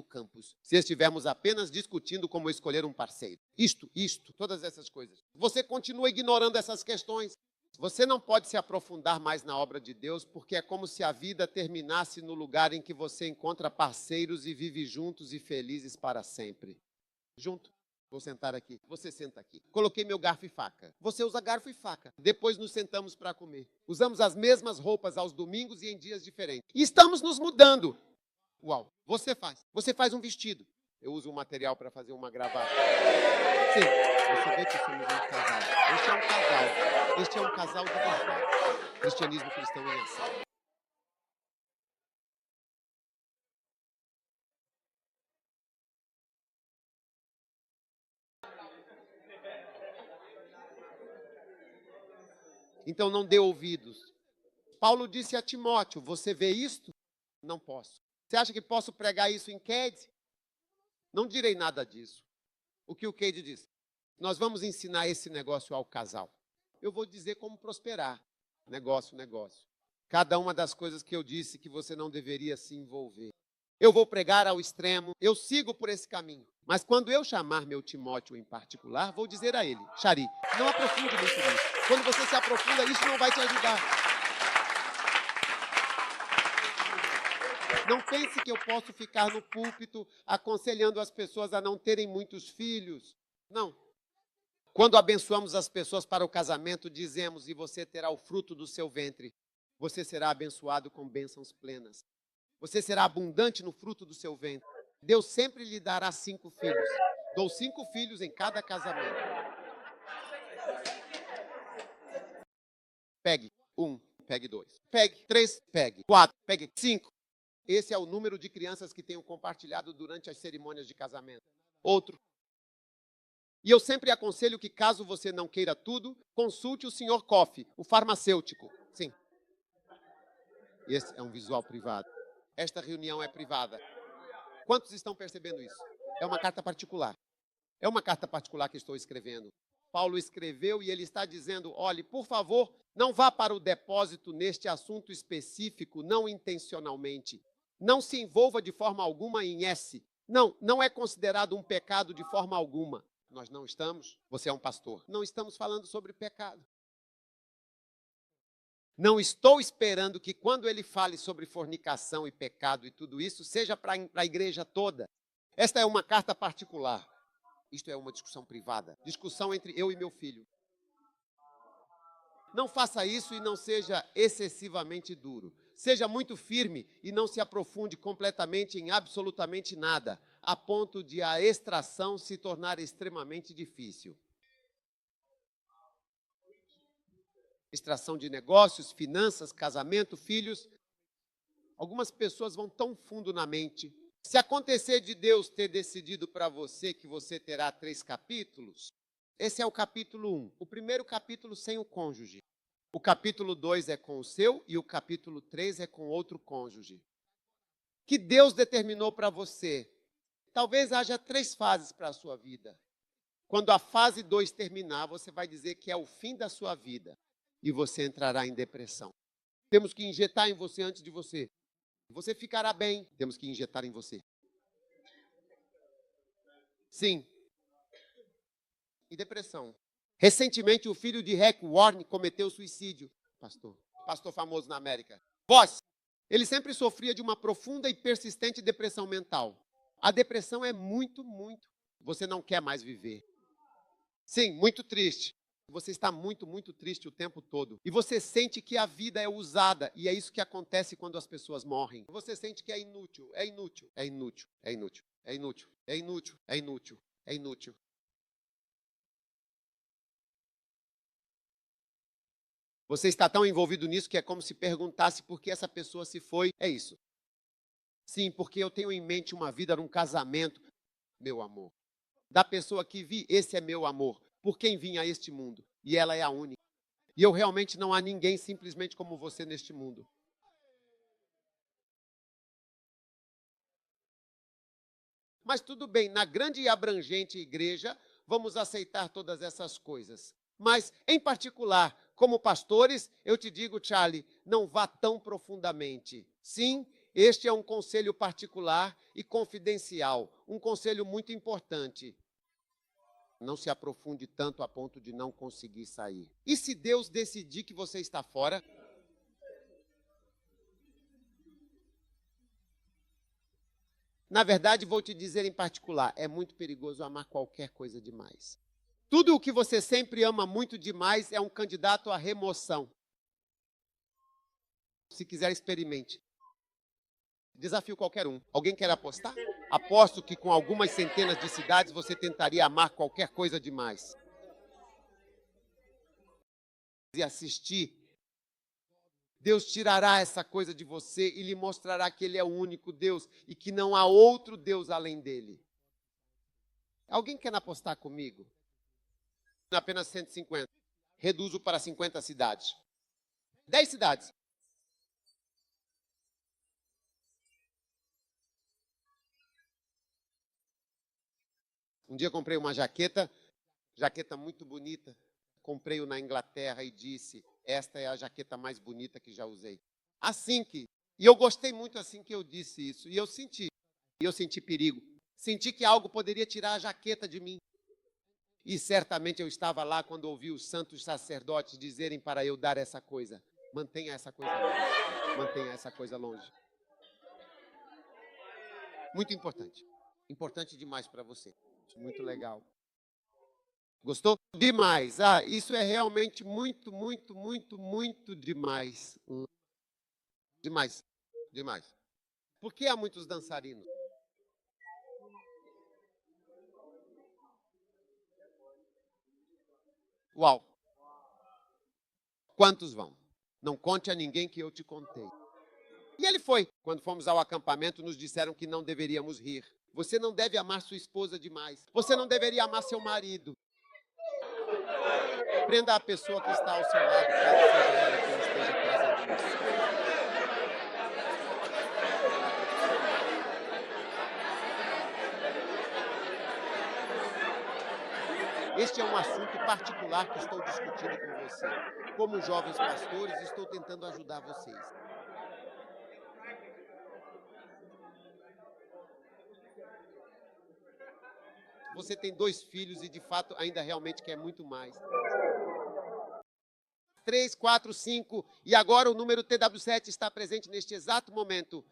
[SPEAKER 1] campus. Se estivermos apenas discutindo como escolher um parceiro. Isto, todas essas coisas. Você continua ignorando essas questões. Você não pode se aprofundar mais na obra de Deus, porque é como se a vida terminasse no lugar em que você encontra parceiros e vive juntos e felizes para sempre. Junto. Vou sentar aqui. Você senta aqui. Coloquei meu garfo e faca. Você usa garfo e faca. Depois nos sentamos para comer. Usamos as mesmas roupas aos domingos e em dias diferentes. E estamos nos mudando. Uau. Você faz um vestido. Eu uso um material para fazer uma gravata. Sim. Você vê que somos um casal. Este é um casal. Este é um casal de verdade. Cristianismo cristão em ação. Então não dê ouvidos. Paulo disse a Timóteo, você vê isto? Não posso. Você acha que posso pregar isso em Cade? Não direi nada disso. O que o Cade disse? Nós vamos ensinar esse negócio ao casal. Eu vou dizer como prosperar. Negócio. Cada uma das coisas que eu disse que você não deveria se envolver. Eu vou pregar ao extremo, eu sigo por esse caminho. Mas quando eu chamar meu Timóteo em particular, vou dizer a ele, Shari, não aprofunde muito nisso. Quando você se aprofunda, isso não vai te ajudar. Não pense que eu posso ficar no púlpito aconselhando as pessoas a não terem muitos filhos. Não. Quando abençoamos as pessoas para o casamento, dizemos: e você terá o fruto do seu ventre. Você será abençoado com bênçãos plenas. Você será abundante no fruto do seu ventre. Deus sempre lhe dará 5 filhos. Dou 5 filhos em cada casamento. Pegue 1, pegue 2, pegue 3, pegue 4, pegue 5. Esse é o número de crianças que tenho compartilhado durante as cerimônias de casamento. Outro. E eu sempre aconselho que, caso você não queira tudo, consulte o Sr. Koff, o farmacêutico. Sim. Esse é um visual privado. Esta reunião é privada. Quantos estão percebendo isso? É uma carta particular. É uma carta particular que estou escrevendo. Paulo escreveu e ele está dizendo: olhe, por favor, não vá para o depósito neste assunto específico, não intencionalmente. Não se envolva de forma alguma em S. Não é considerado um pecado de forma alguma. Nós não estamos, você é um pastor, não estamos falando sobre pecado. Não estou esperando que quando ele fale sobre fornicação e pecado e tudo isso, seja para a igreja toda. Esta é uma carta particular. Isto é uma discussão privada. Discussão entre eu e meu filho. Não faça isso e não seja excessivamente duro. Seja muito firme e não se aprofunde completamente em absolutamente nada, a ponto de a extração se tornar extremamente difícil. Extração de negócios, finanças, casamento, filhos. Algumas pessoas vão tão fundo na mente. Se acontecer de Deus ter decidido para você que você terá 3 capítulos, esse é o capítulo 1. O primeiro capítulo sem o cônjuge. O capítulo 2 é com o seu e o capítulo 3 é com outro cônjuge. Que Deus determinou para você. Talvez haja 3 fases para a sua vida. Quando a fase 2 terminar, você vai dizer que é o fim da sua vida. E você entrará em depressão. Temos que injetar em você antes de você. Você ficará bem. Temos que injetar em você. Sim. E depressão. Recentemente, o filho de Rick Warren cometeu suicídio. Pastor famoso na América. Voz. Ele sempre sofria de uma profunda e persistente depressão mental. A depressão é muito. Você não quer mais viver. Sim, muito triste. Você está muito triste o tempo todo. E você sente que a vida é usada. E é isso que acontece quando as pessoas morrem. Você sente que é inútil, é inútil, é inútil, é inútil, é inútil, é inútil, é inútil, é inútil. Você está tão envolvido nisso que é como se perguntasse por que essa pessoa se foi. É isso. Sim, porque eu tenho em mente uma vida num casamento. Meu amor. Da pessoa que vi, esse é meu amor. Por quem vim a este mundo. E ela é a única. E eu realmente não há ninguém simplesmente como você neste mundo. Mas tudo bem, na grande e abrangente igreja, vamos aceitar todas essas coisas. Mas, em particular, como pastores, eu te digo, Charlie, não vá tão profundamente. Sim, este é um conselho particular e confidencial, um conselho muito importante. Não se aprofunde tanto a ponto de não conseguir sair. E se Deus decidir que você está fora? Na verdade, vou te dizer em particular, é muito perigoso amar qualquer coisa demais. Tudo o que você sempre ama muito demais é um candidato à remoção. Se quiser, experimente. Desafio qualquer um. Alguém quer apostar? Aposto que com algumas centenas de cidades você tentaria amar qualquer coisa demais. E assistir. Deus tirará essa coisa de você e lhe mostrará que Ele é o único Deus e que não há outro Deus além dele. Alguém quer apostar comigo? Apenas 150. Reduzo para 50 cidades. 10 cidades. Um dia comprei uma jaqueta muito bonita. Comprei-o na Inglaterra e disse, esta é a jaqueta mais bonita que já usei. E eu gostei muito assim que eu disse isso. E eu senti perigo. Senti que algo poderia tirar a jaqueta de mim. E certamente eu estava lá quando ouvi os santos sacerdotes dizerem para eu dar essa coisa. Mantenha essa coisa longe. Mantenha essa coisa longe. Muito importante. Importante demais para você. Muito legal. Gostou? Demais. Ah, isso é realmente muito, muito, muito, muito demais. Demais. Demais. Por que há muitos dançarinos? Uau. Quantos vão? Não conte a ninguém que eu te contei. E ele foi. Quando fomos ao acampamento, nos disseram que não deveríamos rir. Você não deve amar sua esposa demais. Você não deveria amar seu marido. Prenda a pessoa que está ao seu lado, caso seja ela quem esteja trazendo isso. Este é um assunto particular que estou discutindo com você. Como jovens pastores, estou tentando ajudar vocês. Você tem 2 filhos e, de fato, ainda realmente quer muito mais. 3, 4, 5, e agora o número TW7 está presente neste exato momento.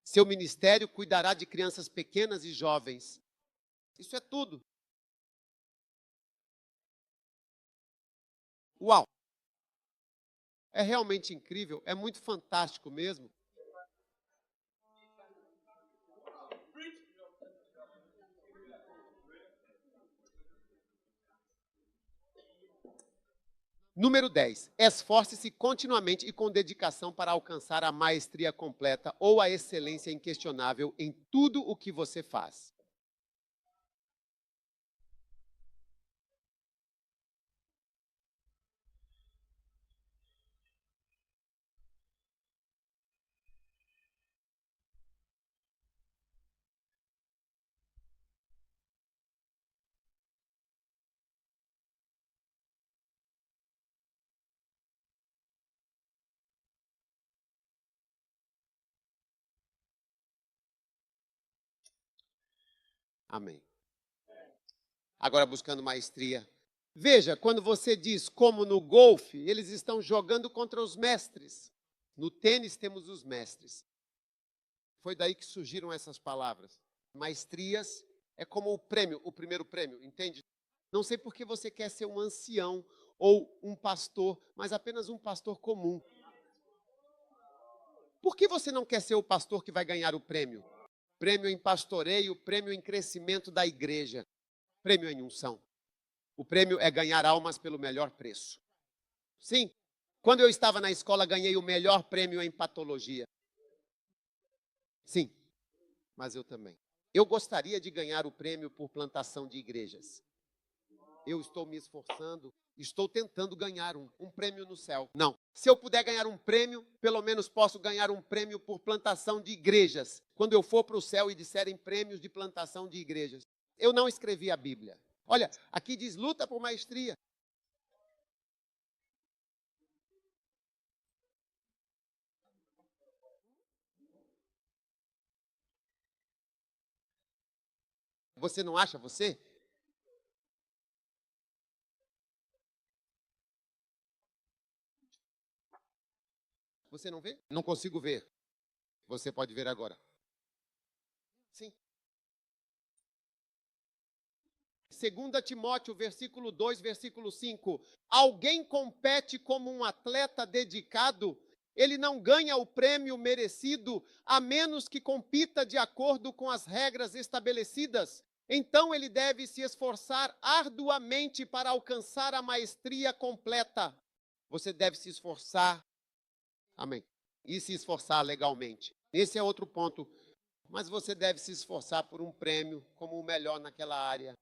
[SPEAKER 1] Seu ministério cuidará de crianças pequenas e jovens. Isso é tudo. Uau! É realmente incrível, é muito fantástico mesmo. Número 10. Esforce-se continuamente e com dedicação para alcançar a maestria completa ou a excelência inquestionável em tudo o que você faz. Amém. Agora buscando maestria. Veja, quando você diz como no golfe, eles estão jogando contra os mestres. No tênis temos os mestres. Foi daí que surgiram essas palavras. Maestrias é como o prêmio, o primeiro prêmio, entende? Não sei por que você quer ser um ancião ou um pastor, mas apenas um pastor comum. Por que você não quer ser o pastor que vai ganhar o prêmio? Prêmio em pastoreio, prêmio em crescimento da igreja, prêmio em unção. O prêmio é ganhar almas pelo melhor preço. Sim, quando eu estava na escola, ganhei o melhor prêmio em patologia. Sim, mas eu também. Eu gostaria de ganhar o prêmio por plantação de igrejas. Eu estou me esforçando, estou tentando ganhar um prêmio no céu. Não. Se eu puder ganhar um prêmio, pelo menos posso ganhar um prêmio por plantação de igrejas. Quando eu for para o céu e disserem prêmios de plantação de igrejas. Eu não escrevi a Bíblia. Olha, aqui diz luta por maestria. Você não acha, você? Você não vê? Não consigo ver. Você pode ver agora. Sim. 2 Timóteo, versículo 2, versículo 5. Alguém compete como um atleta dedicado, ele não ganha o prêmio merecido, a menos que compita de acordo com as regras estabelecidas. Então ele deve se esforçar arduamente para alcançar a maestria completa. Você deve se esforçar, amém, e se esforçar legalmente. Esse é outro ponto. Mas você deve se esforçar por um prêmio como o melhor naquela área.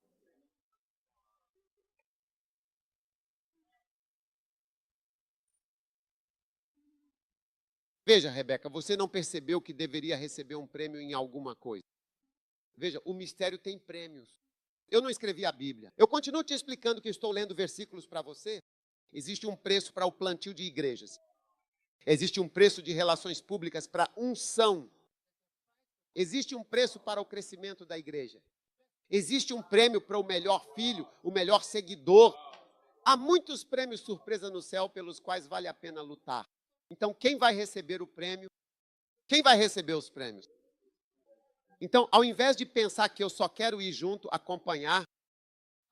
[SPEAKER 1] Veja, Rebeca, você não percebeu que deveria receber um prêmio em alguma coisa. Veja, o mistério tem prêmios. Eu não escrevi a Bíblia. Eu continuo te explicando que estou lendo versículos para você. Existe um preço para o plantio de igrejas. Existe um preço de relações públicas para unção. Existe um preço para o crescimento da igreja. Existe um prêmio para o melhor filho, o melhor seguidor. Há muitos prêmios surpresa no céu pelos quais vale a pena lutar. Então, quem vai receber o prêmio Quem vai receber os prêmios? Então, ao invés de pensar que eu só quero ir junto, acompanhar,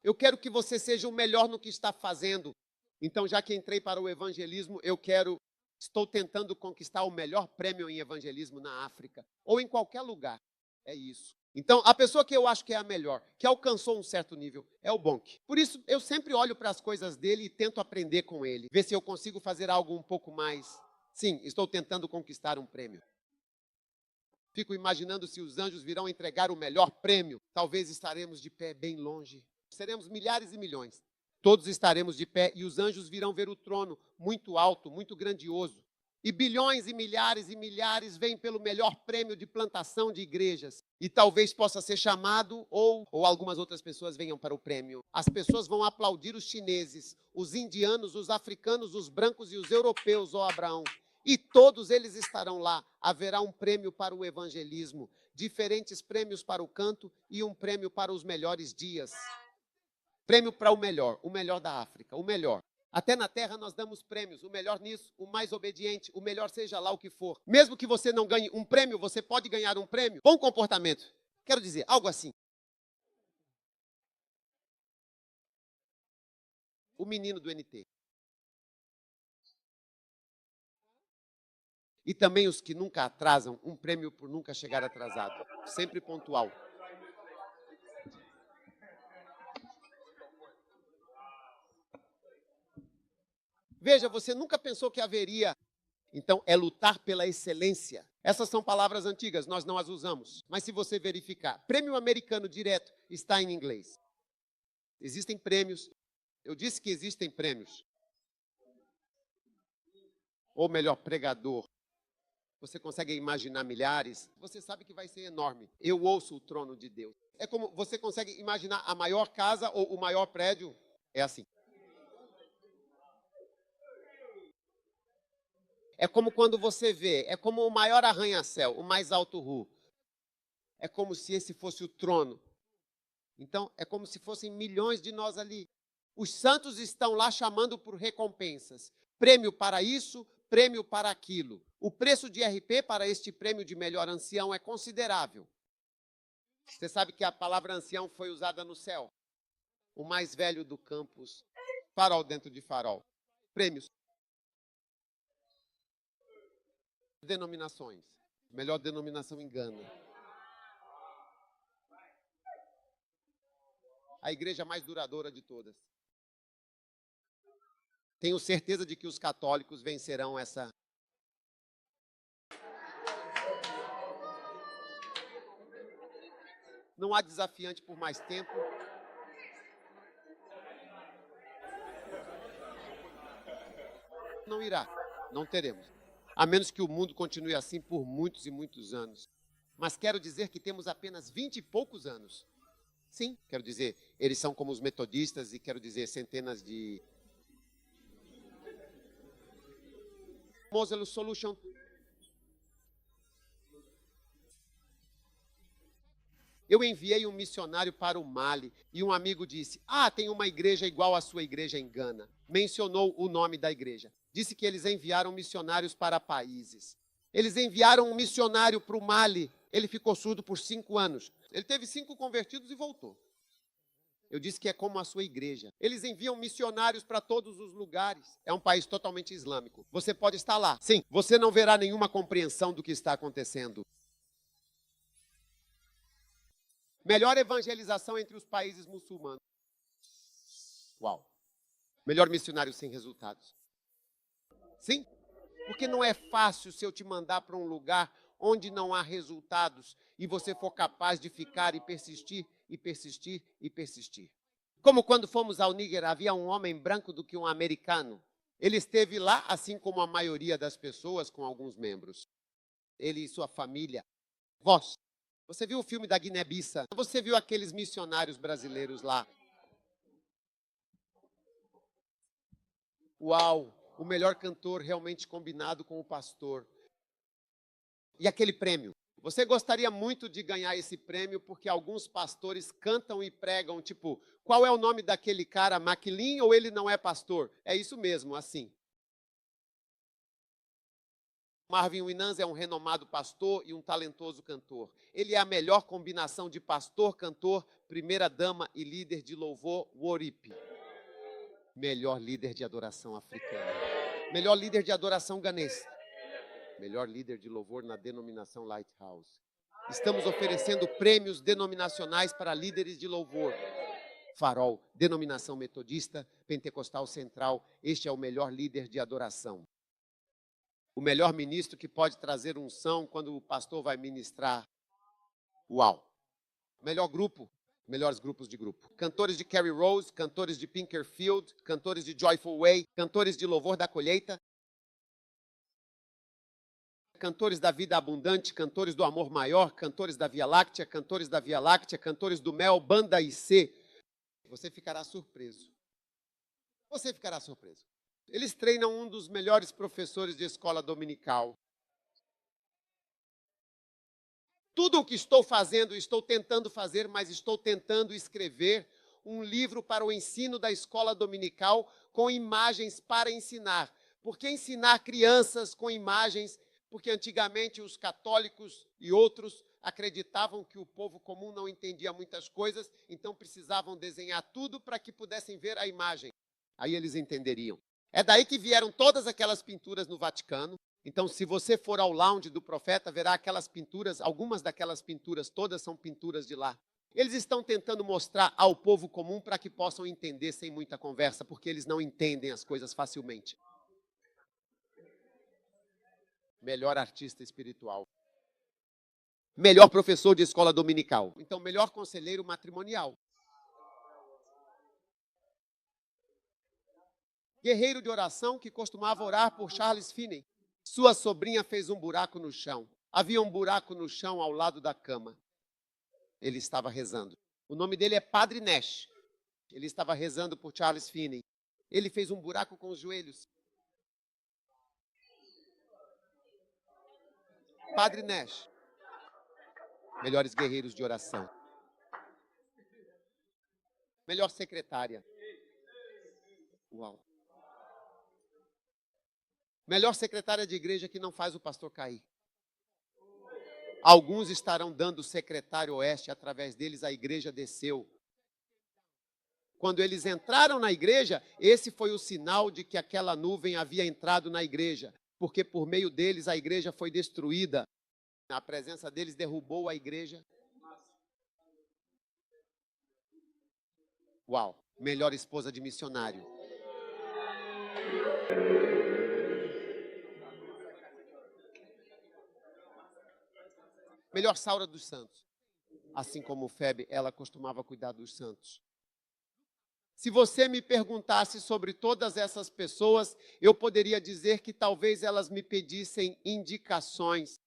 [SPEAKER 1] eu quero que você seja o melhor no que está fazendo. Então, já que entrei para o evangelismo, estou tentando conquistar o melhor prêmio em evangelismo na África, ou em qualquer lugar. É isso. Então, a pessoa que eu acho que é a melhor, que alcançou um certo nível, é o Bonk. Por isso, eu sempre olho para as coisas dele e tento aprender com ele, ver se eu consigo fazer algo um pouco mais. Sim, estou tentando conquistar um prêmio. Fico imaginando se os anjos virão entregar o melhor prêmio. Talvez estaremos de pé bem longe. Seremos milhares e milhões. Todos estaremos de pé e os anjos virão ver o trono muito alto, muito grandioso. E bilhões e milhares vêm pelo melhor prêmio de plantação de igrejas. E talvez possa ser chamado, ou algumas outras pessoas venham para o prêmio. As pessoas vão aplaudir os chineses, os indianos, os africanos, os brancos e os europeus, ó Abraão. E todos eles estarão lá. Haverá um prêmio para o evangelismo, diferentes prêmios para o canto e um prêmio para os melhores dias. Prêmio para o melhor da África, o melhor. Até na terra nós damos prêmios, o melhor nisso, o mais obediente, o melhor seja lá o que for. Mesmo que você não ganhe um prêmio, você pode ganhar um prêmio. Bom comportamento. Quero dizer, algo assim. O menino do NT. E também os que nunca atrasam, um prêmio por nunca chegar atrasado. Sempre pontual. Veja, você nunca pensou que haveria. Então, é lutar pela excelência. Essas são palavras antigas, nós não as usamos. Mas se você verificar, prêmio americano direto está em inglês. Existem prêmios. Eu disse que existem prêmios. Ou melhor, pregador. Você consegue imaginar milhares? Você sabe que vai ser enorme. Eu ouço o trono de Deus. É como você consegue imaginar a maior casa ou o maior prédio? É assim. É como quando você vê, é como o maior arranha-céu, o mais alto ru. É como se esse fosse o trono. Então, é como se fossem milhões de nós ali. Os santos estão lá chamando por recompensas. Prêmio para isso, prêmio para aquilo. O preço de RP para este prêmio de melhor ancião é considerável. Você sabe que a palavra ancião foi usada no céu. O mais velho do campus, farol dentro de farol. Prêmios. Denominações. Melhor denominação em Gana. A igreja mais duradoura de todas. Tenho certeza de que os católicos vencerão essa. Não há desafiante por mais tempo. Não irá. Não teremos. A menos que o mundo continue assim por muitos e muitos anos. Mas quero dizer que temos apenas 20 e poucos anos. Sim, quero dizer, eles são como os metodistas e quero dizer centenas de... Mosel Solution. Eu enviei um missionário para o Mali e um amigo disse, tem uma igreja igual à sua igreja em Gana. Mencionou o nome da igreja. Disse que eles enviaram missionários para países. Eles enviaram um missionário para o Mali. Ele ficou surdo por 5 anos. Ele teve 5 convertidos e voltou. Eu disse que é como a sua igreja. Eles enviam missionários para todos os lugares. É um país totalmente islâmico. Você pode estar lá. Sim, você não verá nenhuma compreensão do que está acontecendo. Melhor evangelização entre os países muçulmanos. Uau. Melhor missionário sem resultados. Sim, porque não é fácil se eu te mandar para um lugar onde não há resultados e você for capaz de ficar e persistir, e persistir, e persistir. Como quando fomos ao Níger, havia um homem branco do que um americano. Ele esteve lá, assim como a maioria das pessoas, com alguns membros. Ele e sua família. Vós, você viu o filme da Guiné-Bissau? Você viu aqueles missionários brasileiros lá? Uau! O melhor cantor realmente combinado com o pastor. E aquele prêmio? Você gostaria muito de ganhar esse prêmio porque alguns pastores cantam e pregam, tipo, qual é o nome daquele cara, Maquilin, ou ele não é pastor? É isso mesmo, assim. Marvin Winans é um renomado pastor e um talentoso cantor. Ele é a melhor combinação de pastor, cantor, primeira-dama e líder de louvor worship. Melhor líder de adoração africana. Melhor líder de adoração ganês. Melhor líder de louvor na denominação Lighthouse. Estamos oferecendo prêmios denominacionais para líderes de louvor. Farol, denominação metodista, pentecostal central. Este é o melhor líder de adoração. O melhor ministro que pode trazer unção quando o pastor vai ministrar. Uau! Melhor grupo, melhores grupos de grupo. Cantores de Carrie Rose, cantores de Pinkerfield, cantores de Joyful Way, cantores de Louvor da Colheita, cantores da Vida Abundante, cantores do Amor Maior, cantores da Via Láctea, cantores da Via Láctea, cantores do Mel, Banda IC. Você ficará surpreso. Você ficará surpreso. Eles treinam um dos melhores professores de escola dominical. Tudo o que estou fazendo, estou tentando fazer, mas estou tentando escrever um livro para o ensino da escola dominical com imagens para ensinar. Por que ensinar crianças com imagens? Porque antigamente os católicos e outros acreditavam que o povo comum não entendia muitas coisas, então precisavam desenhar tudo para que pudessem ver a imagem. Aí eles entenderiam. É daí que vieram todas aquelas pinturas no Vaticano. Então, se você for ao lounge do profeta, verá aquelas pinturas, algumas daquelas pinturas, todas são pinturas de lá. Eles estão tentando mostrar ao povo comum para que possam entender sem muita conversa, porque eles não entendem as coisas facilmente. Melhor artista espiritual. Melhor professor de escola dominical. Então, melhor conselheiro matrimonial. Guerreiro de oração que costumava orar por Charles Finney. Sua sobrinha fez um buraco no chão. Havia um buraco no chão ao lado da cama. Ele estava rezando. O nome dele é Padre Nash. Ele estava rezando por Charles Finney. Ele fez um buraco com os joelhos. Padre Nash. Melhores guerreiros de oração. Melhor secretária. Uau. Melhor secretária de igreja que não faz o pastor cair. Alguns estarão dando o secretário oeste, através deles a igreja desceu. Quando eles entraram na igreja, esse foi o sinal de que aquela nuvem havia entrado na igreja, porque por meio deles a igreja foi destruída. A presença deles derrubou a igreja. Uau, melhor esposa de missionário. Melhor Saura dos Santos. Assim como Febe, ela costumava cuidar dos santos. Se você me perguntasse sobre todas essas pessoas, eu poderia dizer que talvez elas me pedissem indicações.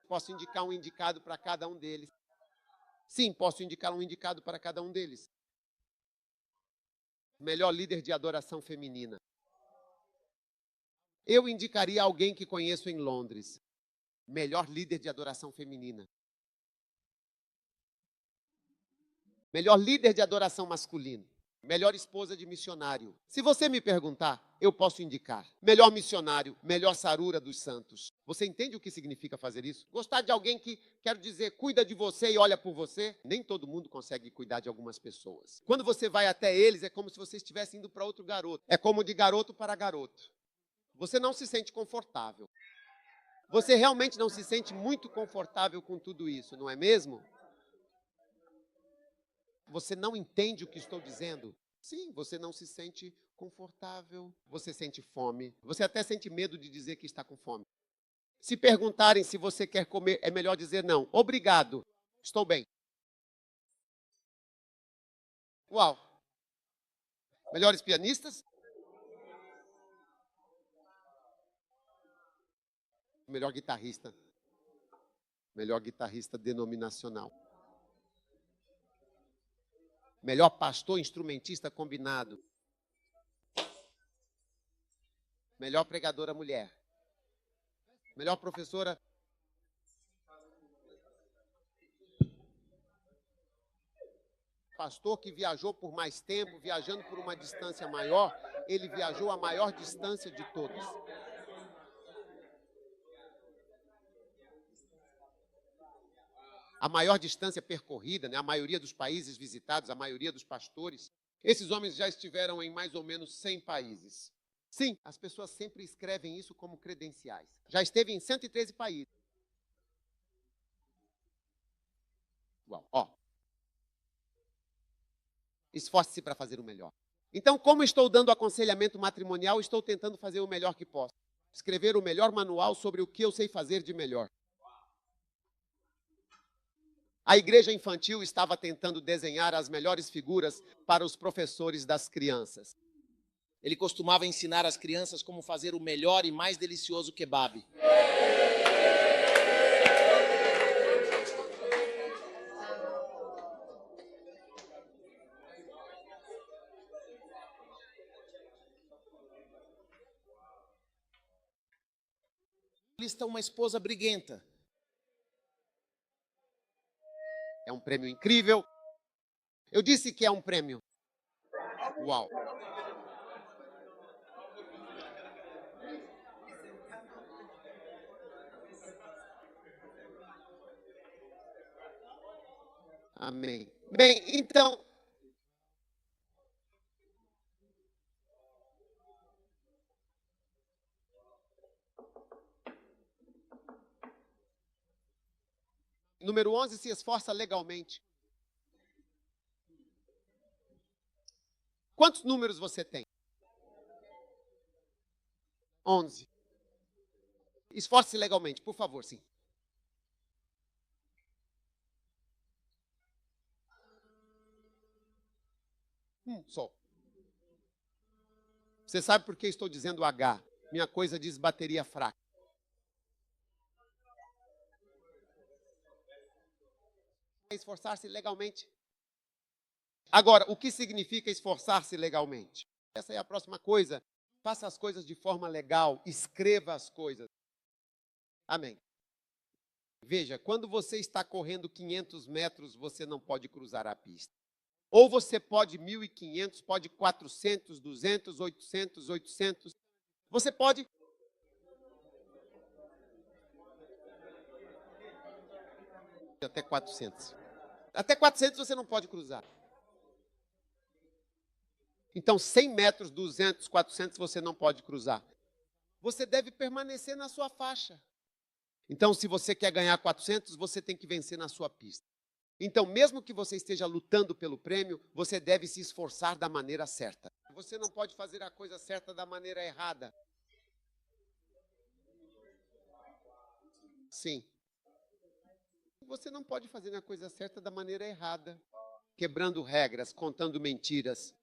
[SPEAKER 1] Posso indicar um indicado para cada um deles. Sim, posso indicar um indicado para cada um deles. Melhor líder de adoração feminina. Eu indicaria alguém que conheço em Londres. Melhor líder de adoração feminina. Melhor líder de adoração masculino. Melhor esposa de missionário. Se você me perguntar, eu posso indicar. Melhor missionário, melhor sarura dos santos. Você entende o que significa fazer isso? Gostar de alguém que, quero dizer, cuida de você e olha por você? Nem todo mundo consegue cuidar de algumas pessoas. Quando você vai até eles, é como se você estivesse indo para outro garoto. É como de garoto para garoto. Você não se sente confortável. Você realmente não se sente muito confortável com tudo isso, não é mesmo? Você não entende o que estou dizendo? Sim, você não se sente confortável. Você sente fome. Você até sente medo de dizer que está com fome. Se perguntarem se você quer comer, é melhor dizer não. Obrigado, estou bem. Uau! Melhores pianistas? Melhor guitarrista. Melhor guitarrista denominacional. Melhor pastor instrumentista combinado. Melhor pregadora mulher. Melhor professora. Pastor que viajou por mais tempo, viajando por uma distância maior, ele viajou a maior distância de todos. a maior distância percorrida, né? A maioria dos países visitados, a maioria dos pastores. Esses homens já estiveram em mais ou menos 100 países. Sim, as pessoas sempre escrevem isso como credenciais. Já esteve em 113 países. Uau, ó. Esforce-se para fazer o melhor. Então, como estou dando aconselhamento matrimonial, estou tentando fazer o melhor que posso. Escrever o melhor manual sobre o que eu sei fazer de melhor. A igreja infantil estava tentando desenhar as melhores figuras para os professores das crianças.
[SPEAKER 4] Ele costumava ensinar às crianças como fazer o melhor e mais delicioso kebab. Lista uma esposa briguenta.
[SPEAKER 1] É um prêmio incrível. Eu disse que é um prêmio. Uau. Amém. Bem, então, número 11, se esforça legalmente. Quantos números você tem? 11. Esforce-se legalmente, por favor, sim. Só. Você sabe por que estou dizendo H? Minha coisa diz bateria fraca. Esforçar-se legalmente. Agora, o que significa esforçar-se legalmente? Essa é a próxima coisa. Faça as coisas de forma legal, escreva as coisas. Amém. Veja, quando você está correndo 500 metros, você não pode cruzar a pista. Ou você pode 1.500, pode 400, 200, 800, 800. Você pode... Até 400. Até 400 você não pode cruzar. Então, 100 metros, 200, 400 você não pode cruzar. Você deve permanecer na sua faixa. Então, se você quer ganhar 400, você tem que vencer na sua pista. Então, mesmo que você esteja lutando pelo prêmio, você deve se esforçar da maneira certa. Você não pode fazer a coisa certa da maneira errada. Sim. Você não pode fazer a coisa certa da maneira errada. Quebrando regras, contando mentiras.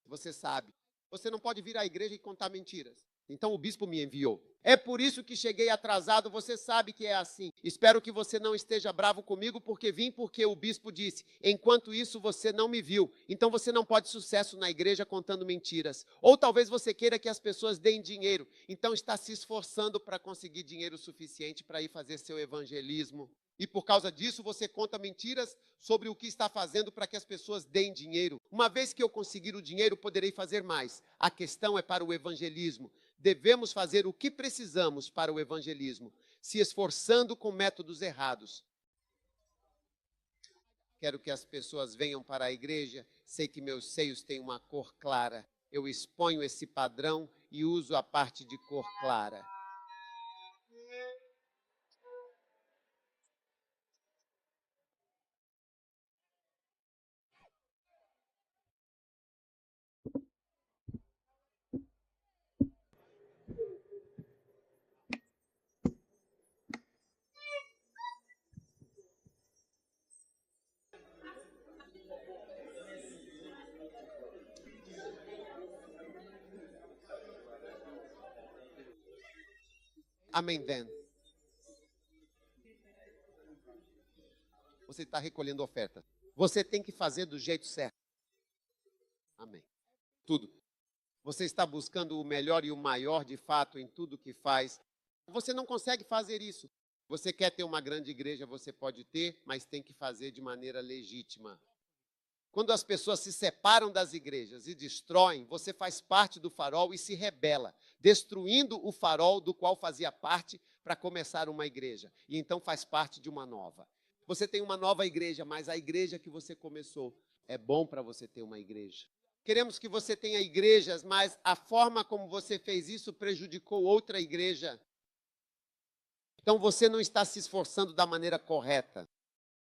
[SPEAKER 1] Você sabe. Você não pode vir à igreja e contar mentiras. Então o bispo me enviou. É por isso que cheguei atrasado, você sabe que é assim. Espero que você não esteja bravo comigo, porque vim porque o bispo disse. Enquanto isso, você não me viu. Então você não pode sucesso na igreja contando mentiras. Ou talvez você queira que as pessoas deem dinheiro. Então está se esforçando para conseguir dinheiro suficiente para ir fazer seu evangelismo. E por causa disso, você conta mentiras sobre o que está fazendo para que as pessoas deem dinheiro. Uma vez que eu conseguir o dinheiro, poderei fazer mais. A questão é para o evangelismo. Devemos fazer o que precisamos para o evangelismo, se esforçando com métodos errados. Quero que as pessoas venham para a igreja, sei que meus seios têm uma cor clara. Eu exponho esse padrão e uso a parte de cor clara. Amém, Dan. Você está recolhendo ofertas. Você tem que fazer do jeito certo. Amém. Tudo. Você está buscando o melhor e o maior de fato em tudo que faz. Você não consegue fazer isso. Você quer ter uma grande igreja, você pode ter, mas tem que fazer de maneira legítima. Quando as pessoas se separam das igrejas e destroem, você faz parte do farol e se rebela, destruindo o farol do qual fazia parte para começar uma igreja. E então faz parte de uma nova. Você tem uma nova igreja, mas a igreja que você começou, é bom para você ter uma igreja. Queremos que você tenha igrejas, mas a forma como você fez isso prejudicou outra igreja. Então você não está se esforçando da maneira correta.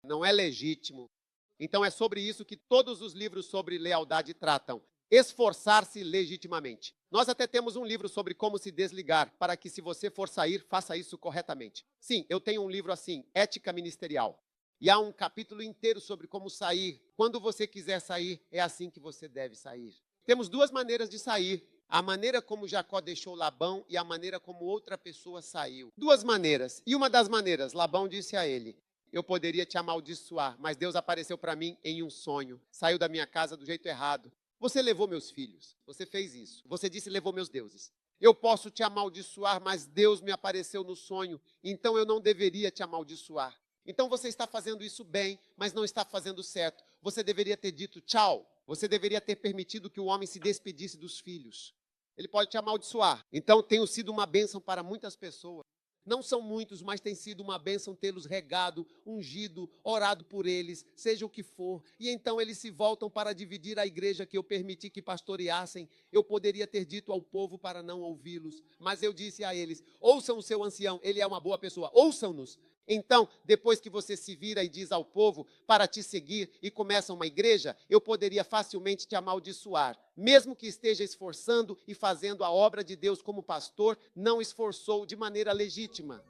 [SPEAKER 1] Não é legítimo. Então é sobre isso que todos os livros sobre lealdade tratam. Esforçar-se legitimamente. Nós até temos um livro sobre como se desligar, para que se você for sair, faça isso corretamente. Sim, eu tenho um livro assim, Ética Ministerial. E há um capítulo inteiro sobre como sair. Quando você quiser sair, é assim que você deve sair. Temos duas maneiras de sair. A maneira como Jacó deixou Labão e a maneira como outra pessoa saiu. Duas maneiras. E uma das maneiras, Labão disse a ele: eu poderia te amaldiçoar, mas Deus apareceu para mim em um sonho. Saiu da minha casa do jeito errado. Você levou meus filhos. Você fez isso. Você disse, levou meus deuses. Eu posso te amaldiçoar, mas Deus me apareceu no sonho. Então eu não deveria te amaldiçoar. Então você está fazendo isso bem, mas não está fazendo certo. Você deveria ter dito tchau. Você deveria ter permitido que o homem se despedisse dos filhos. Ele pode te amaldiçoar. Então tenho sido uma bênção para muitas pessoas. Não são muitos, mas tem sido uma bênção tê-los regado, ungido, orado por eles, seja o que for. E então eles se voltam para dividir a igreja que eu permiti que pastoreassem. Eu poderia ter dito ao povo para não ouvi-los, mas eu disse a eles, ouçam o seu ancião, ele é uma boa pessoa, ouçam-nos. Então, depois que você se vira e diz ao povo para te seguir e começa uma igreja, eu poderia facilmente te amaldiçoar. Mesmo que esteja esforçando e fazendo a obra de Deus como pastor, não esforçou de maneira legítima.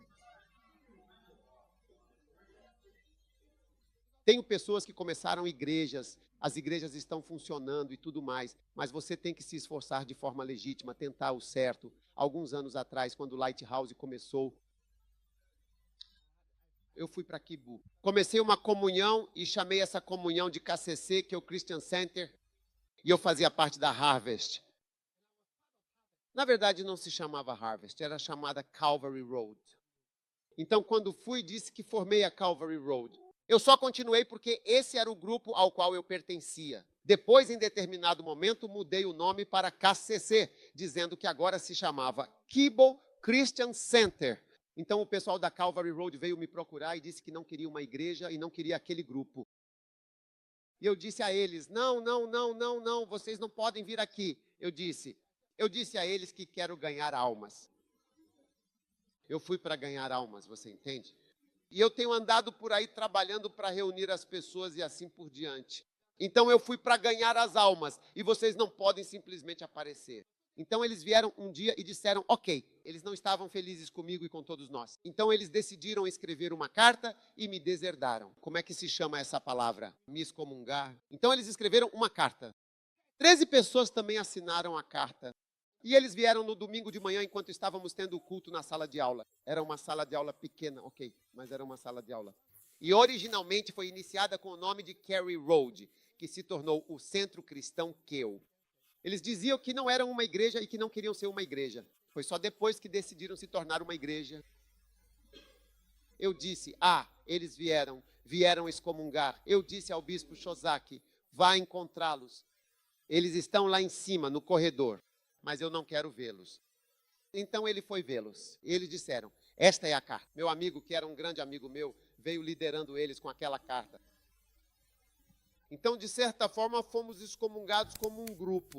[SPEAKER 1] Tenho pessoas que começaram igrejas, as igrejas estão funcionando e tudo mais, mas você tem que se esforçar de forma legítima, tentar o certo. Alguns anos atrás, quando o Lighthouse começou, eu fui para Kibu. Comecei uma comunhão e chamei essa comunhão de KCC, que é o Christian Center, e eu fazia parte da Harvest. Na verdade, não se chamava Harvest, era chamada Calvary Road. Então, quando fui, disse que formei a Calvary Road. Eu só continuei porque esse era o grupo ao qual eu pertencia. Depois, em determinado momento, mudei o nome para KCC, dizendo que agora se chamava Kibo Christian Center. Então o pessoal da Calvary Road veio me procurar e disse que não queria uma igreja e não queria aquele grupo. E eu disse a eles, não, vocês não podem vir aqui. Eu disse a eles que quero ganhar almas. Eu fui para ganhar almas, você entende? E eu tenho andado por aí trabalhando para reunir as pessoas e assim por diante. Então eu fui para ganhar as almas e vocês não podem simplesmente aparecer. Então eles vieram um dia e disseram, ok, eles não estavam felizes comigo e com todos nós. Então eles decidiram escrever uma carta e me deserdaram. Como é que se chama essa palavra? Me excomungar. Então eles escreveram uma carta. 13 pessoas também assinaram a carta. E eles vieram no domingo de manhã enquanto estávamos tendo o culto na sala de aula. Era uma sala de aula pequena, ok, mas era uma sala de aula. E originalmente foi iniciada com o nome de Cary Road, que se tornou o Centro Cristão Keu. Eles diziam que não eram uma igreja e que não queriam ser uma igreja. Foi só depois que decidiram se tornar uma igreja. Eu disse, eles vieram excomungar. Eu disse ao bispo Shozaki, vá encontrá-los. Eles estão lá em cima, no corredor, mas eu não quero vê-los. Então ele foi vê-los. E eles disseram, esta é a carta. Meu amigo, que era um grande amigo meu, veio liderando eles com aquela carta. Então, de certa forma, fomos excomungados como um grupo.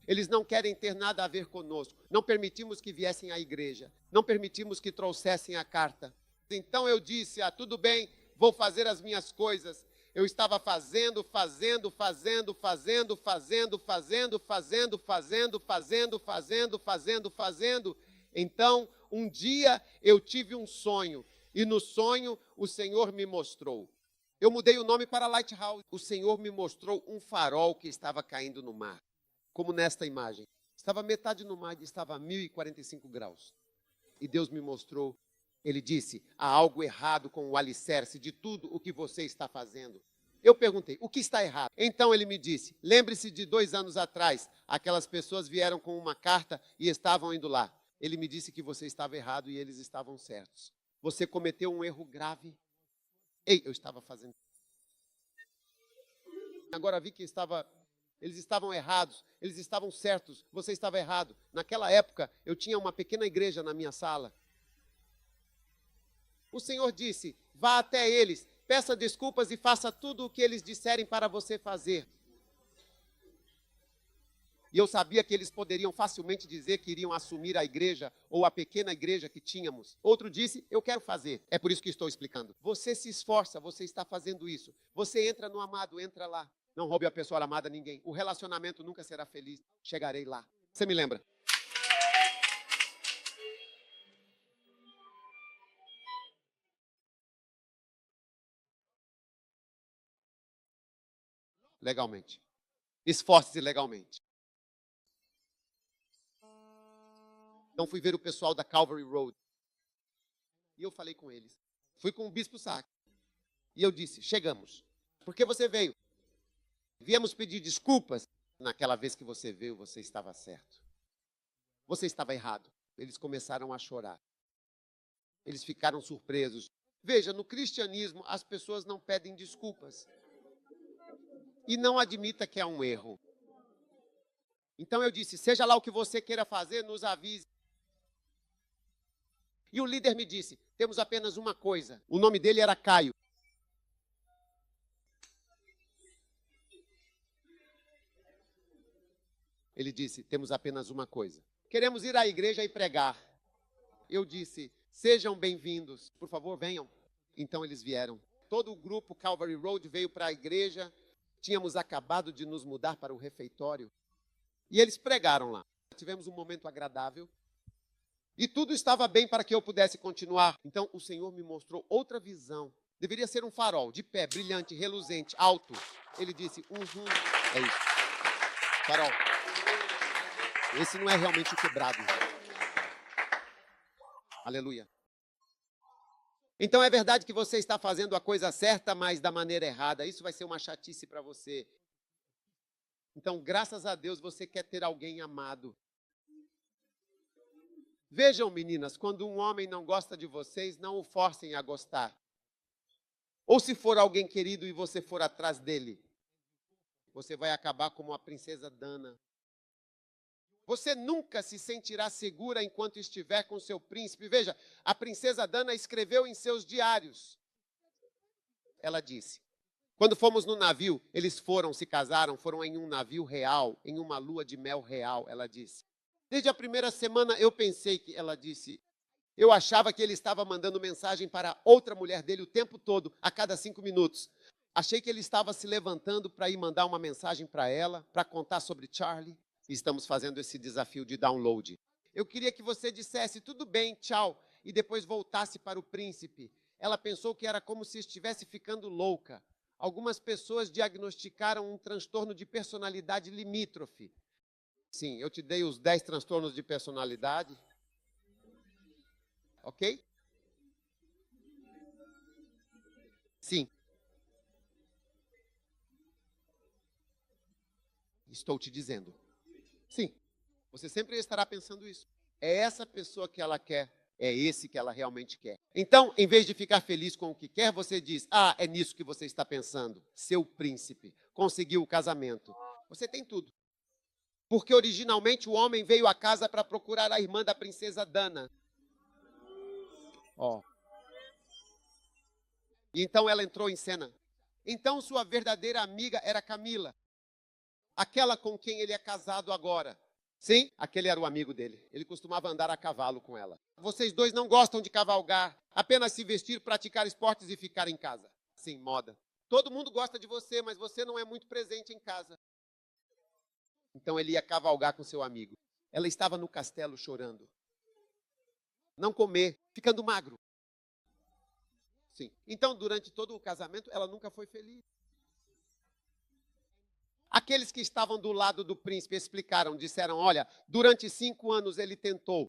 [SPEAKER 1] Eles não querem ter nada a ver conosco. Não permitimos que viessem à igreja. Não permitimos que trouxessem a carta. Então eu disse, tudo bem, vou fazer as minhas coisas. Eu estava fazendo. Então, um dia eu tive um sonho. E no sonho, o Senhor me mostrou. Eu mudei o nome para Lighthouse. O Senhor me mostrou um farol que estava caindo no mar. Como nesta imagem. Estava metade no mar e estava a 1045 graus. E Deus me mostrou. Ele disse, há algo errado com o alicerce de tudo o que você está fazendo. Eu perguntei, o que está errado? Então ele me disse, lembre-se de 2 anos atrás, aquelas pessoas vieram com uma carta e estavam indo lá. Ele me disse que você estava errado e eles estavam certos. Você cometeu um erro grave. Eu estava fazendo. Agora vi que eles estavam errados, eles estavam certos, você estava errado. Naquela época, eu tinha uma pequena igreja na minha sala. O Senhor disse, vá até eles Peça desculpas e faça tudo o que eles disserem para você fazer. E eu sabia que eles poderiam facilmente dizer que iriam assumir a igreja ou a pequena igreja que tínhamos. Outro disse, eu quero fazer. É por isso que estou explicando. Você se esforça, você está fazendo isso. Você entra no amado, entra lá. Não roube a pessoa amada a ninguém. O relacionamento nunca será feliz. Chegarei lá. Você me lembra? Legalmente. Esforce-se legalmente. Então fui ver o pessoal da Calvary Road. E eu falei com eles. Fui com o Bispo Sack. E eu disse, chegamos. Por que você veio? Viemos pedir desculpas. Naquela vez que você veio, você estava certo. Você estava errado. Eles começaram a chorar. Eles ficaram surpresos. Veja, no cristianismo, as pessoas não pedem desculpas. E não admita que é um erro. Então eu disse, seja lá o que você queira fazer, nos avise. E o líder me disse, temos apenas uma coisa. O nome dele era Caio. Ele disse, temos apenas uma coisa. Queremos ir à igreja e pregar. Eu disse, sejam bem-vindos. Por favor, venham. Então eles vieram. Todo o grupo Calvary Road veio para a igreja. Tínhamos acabado de nos mudar para o refeitório. E eles pregaram lá. Tivemos um momento agradável. E tudo estava bem para que eu pudesse continuar. Então o Senhor me mostrou outra visão. Deveria ser um farol, de pé, brilhante, reluzente, alto. Ele disse, é isso. Farol. Esse não é realmente o quebrado. Aleluia. Então é verdade que você está fazendo a coisa certa, mas da maneira errada. Isso vai ser uma chatice para você. Então, graças a Deus, você quer ter alguém amado. Vejam, meninas, quando um homem não gosta de vocês, não o forcem a gostar. Ou se for alguém querido e você for atrás dele, você vai acabar como a princesa Dana. Você nunca se sentirá segura enquanto estiver com seu príncipe. Veja, a princesa Dana escreveu em seus diários. Ela disse, quando fomos no navio, eles se casaram, foram em um navio real, em uma lua de mel real, ela disse. Desde a primeira semana eu pensei que, ela disse, eu achava que ele estava mandando mensagem para outra mulher dele o tempo todo, a cada 5 minutos. Achei que ele estava se levantando para ir mandar uma mensagem para ela, para contar sobre Charlie. Estamos fazendo esse desafio de download. Eu queria que você dissesse, tudo bem, tchau, e depois voltasse para o príncipe. Ela pensou que era como se estivesse ficando louca. Algumas pessoas diagnosticaram um transtorno de personalidade limítrofe. Sim, eu te dei os 10 transtornos de personalidade. Ok? Sim. Estou te dizendo. Sim. Você sempre estará pensando isso. É essa pessoa que ela quer. É esse que ela realmente quer. Então, em vez de ficar feliz com o que quer, você diz, é nisso que você está pensando. Seu príncipe conseguiu o casamento. Você tem tudo. Porque originalmente o homem veio à casa para procurar a irmã da princesa Dana. E então ela entrou em cena. Então sua verdadeira amiga era Camila. Aquela com quem ele é casado agora. Sim, aquele era o amigo dele. Ele costumava andar a cavalo com ela. Vocês dois não gostam de cavalgar, apenas se vestir, praticar esportes e ficar em casa. Sim, moda. Todo mundo gosta de você, mas você não é muito presente em casa. Então ele ia cavalgar com seu amigo. Ela estava no castelo chorando. Não comer, ficando magro. Sim. Então, durante todo o casamento, ela nunca foi feliz. Aqueles que estavam do lado do príncipe explicaram, disseram, olha, durante 5 anos ele tentou.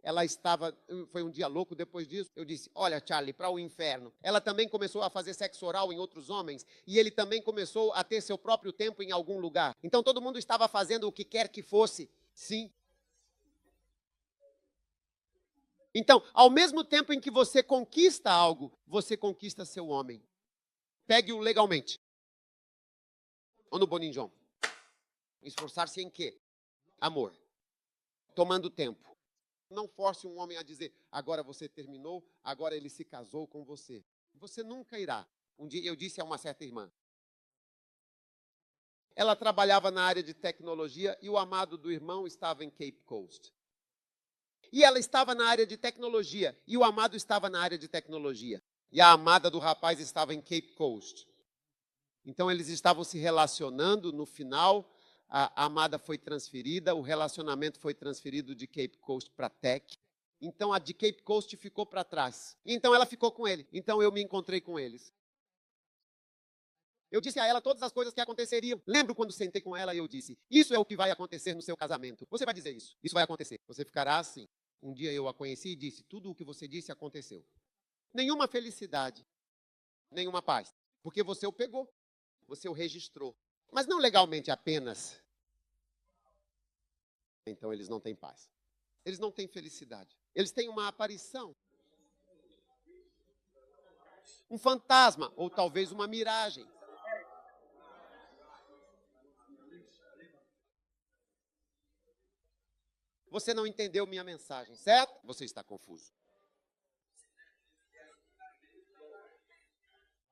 [SPEAKER 1] Ela estava, foi um dia louco depois disso. Eu disse, olha, Charlie, para o inferno. Ela também começou a fazer sexo oral em outros homens e ele também começou a ter seu próprio tempo em algum lugar. Então todo mundo estava fazendo o que quer que fosse. Sim. Então, ao mesmo tempo em que você conquista algo, você conquista seu homem. Pegue-o legalmente. Ou no Boninjão. Esforçar-se em quê? Amor. Tomando tempo. Não force um homem a dizer, agora você terminou, agora ele se casou com você. Você nunca irá. Um dia eu disse a uma certa irmã, ela trabalhava na área de tecnologia e o amado do irmão estava em Cape Coast. E ela estava na área de tecnologia e o amado estava na área de tecnologia. E a amada do rapaz estava em Cape Coast. Então eles estavam se relacionando, no final a amada foi transferida, o relacionamento foi transferido de Cape Coast para Tech. Então a de Cape Coast ficou para trás. Então ela ficou com ele. Então eu me encontrei com eles. Eu disse a ela todas as coisas que aconteceriam. Lembro quando sentei com ela e eu disse, isso é o que vai acontecer no seu casamento. Você vai dizer isso. Isso vai acontecer. Você ficará assim. Um dia eu a conheci e disse, tudo o que você disse aconteceu. Nenhuma felicidade, nenhuma paz. Porque você o pegou, você o registrou. Mas não legalmente apenas. Então eles não têm paz. Eles não têm felicidade. Eles têm uma aparição. Um fantasma, ou talvez uma miragem. Você não entendeu minha mensagem, certo? Você está confuso.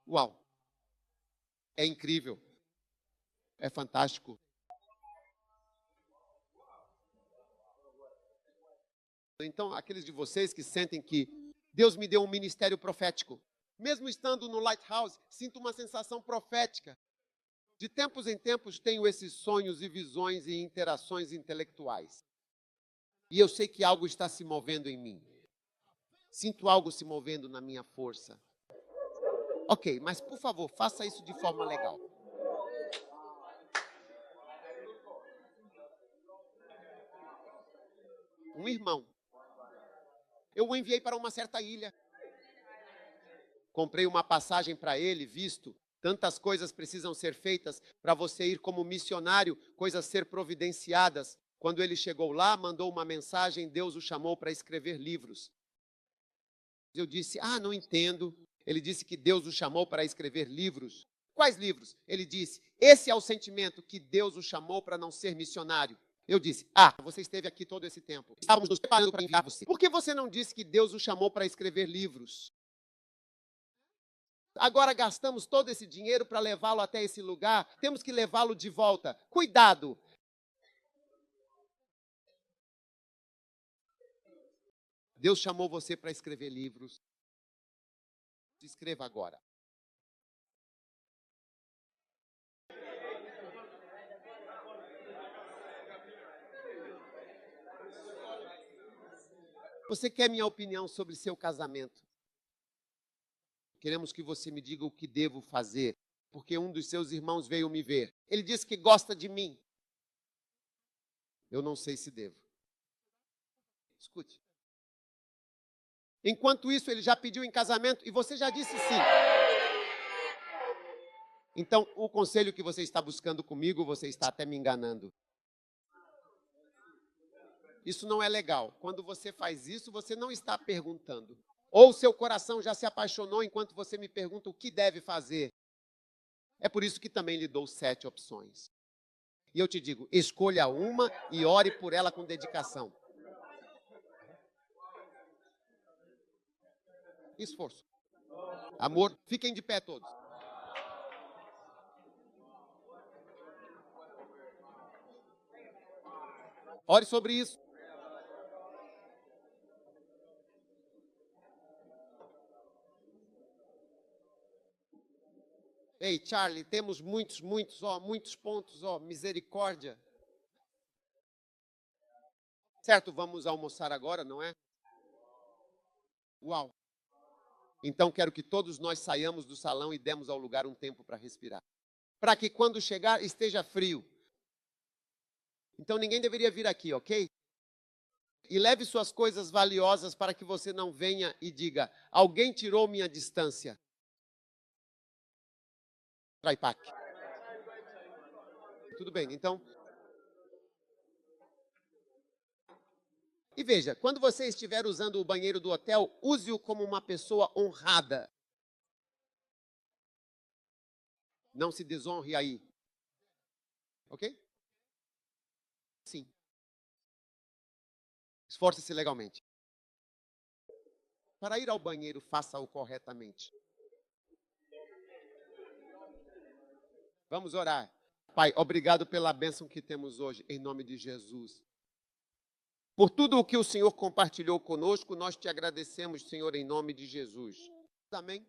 [SPEAKER 1] Uau! É incrível. É fantástico. Então, aqueles de vocês que sentem que Deus me deu um ministério profético, mesmo estando no Lighthouse, sinto uma sensação profética. De tempos em tempos tenho esses sonhos e visões e interações intelectuais. E eu sei que algo está se movendo em mim. Sinto algo se movendo na minha força. Ok, mas por favor, faça isso de forma legal. Um irmão. Eu o enviei para uma certa ilha. Comprei uma passagem para ele, visto. Tantas coisas precisam ser feitas para você ir como missionário, coisas ser providenciadas. Quando ele chegou lá, mandou uma mensagem, Deus o chamou para escrever livros. Eu disse, não entendo. Ele disse que Deus o chamou para escrever livros. Quais livros? Ele disse, esse é o sentimento que Deus o chamou para não ser missionário. Eu disse, você esteve aqui todo esse tempo. Estávamos nos preparando para enviar você. Por que você não disse que Deus o chamou para escrever livros? Agora gastamos todo esse dinheiro para levá-lo até esse lugar. Temos que levá-lo de volta. Cuidado. Deus chamou você para escrever livros. Escreva agora. Você quer minha opinião sobre seu casamento? Queremos que você me diga o que devo fazer, porque um dos seus irmãos veio me ver. Ele disse que gosta de mim. Eu não sei se devo. Escute. Enquanto isso, ele já pediu em casamento e você já disse sim. Então, o conselho que você está buscando comigo, você está até me enganando. Isso não é legal. Quando você faz isso, você não está perguntando. Ou seu coração já se apaixonou enquanto você me pergunta o que deve fazer. É por isso que também lhe dou 7 opções. E eu te digo, escolha uma e ore por ela com dedicação. Esforço. Amor, fiquem de pé todos. Ore sobre isso. Ei, Charlie, temos muitos pontos, misericórdia. Certo, vamos almoçar agora, não é? Uau. Então quero que todos nós saiamos do salão e demos ao lugar um tempo para respirar. Para que quando chegar esteja frio. Então ninguém deveria vir aqui, ok? E leve suas coisas valiosas para que você não venha e diga, alguém tirou minha distância. Traipac. Tudo bem, então. E veja, quando você estiver usando o banheiro do hotel, use-o como uma pessoa honrada. Não se desonre aí. Ok? Sim. Esforce-se legalmente. Para ir ao banheiro, faça-o corretamente. Vamos orar. Pai, obrigado pela bênção que temos hoje, em nome de Jesus. Por tudo o que o Senhor compartilhou conosco, nós te agradecemos, Senhor, em nome de Jesus. Amém.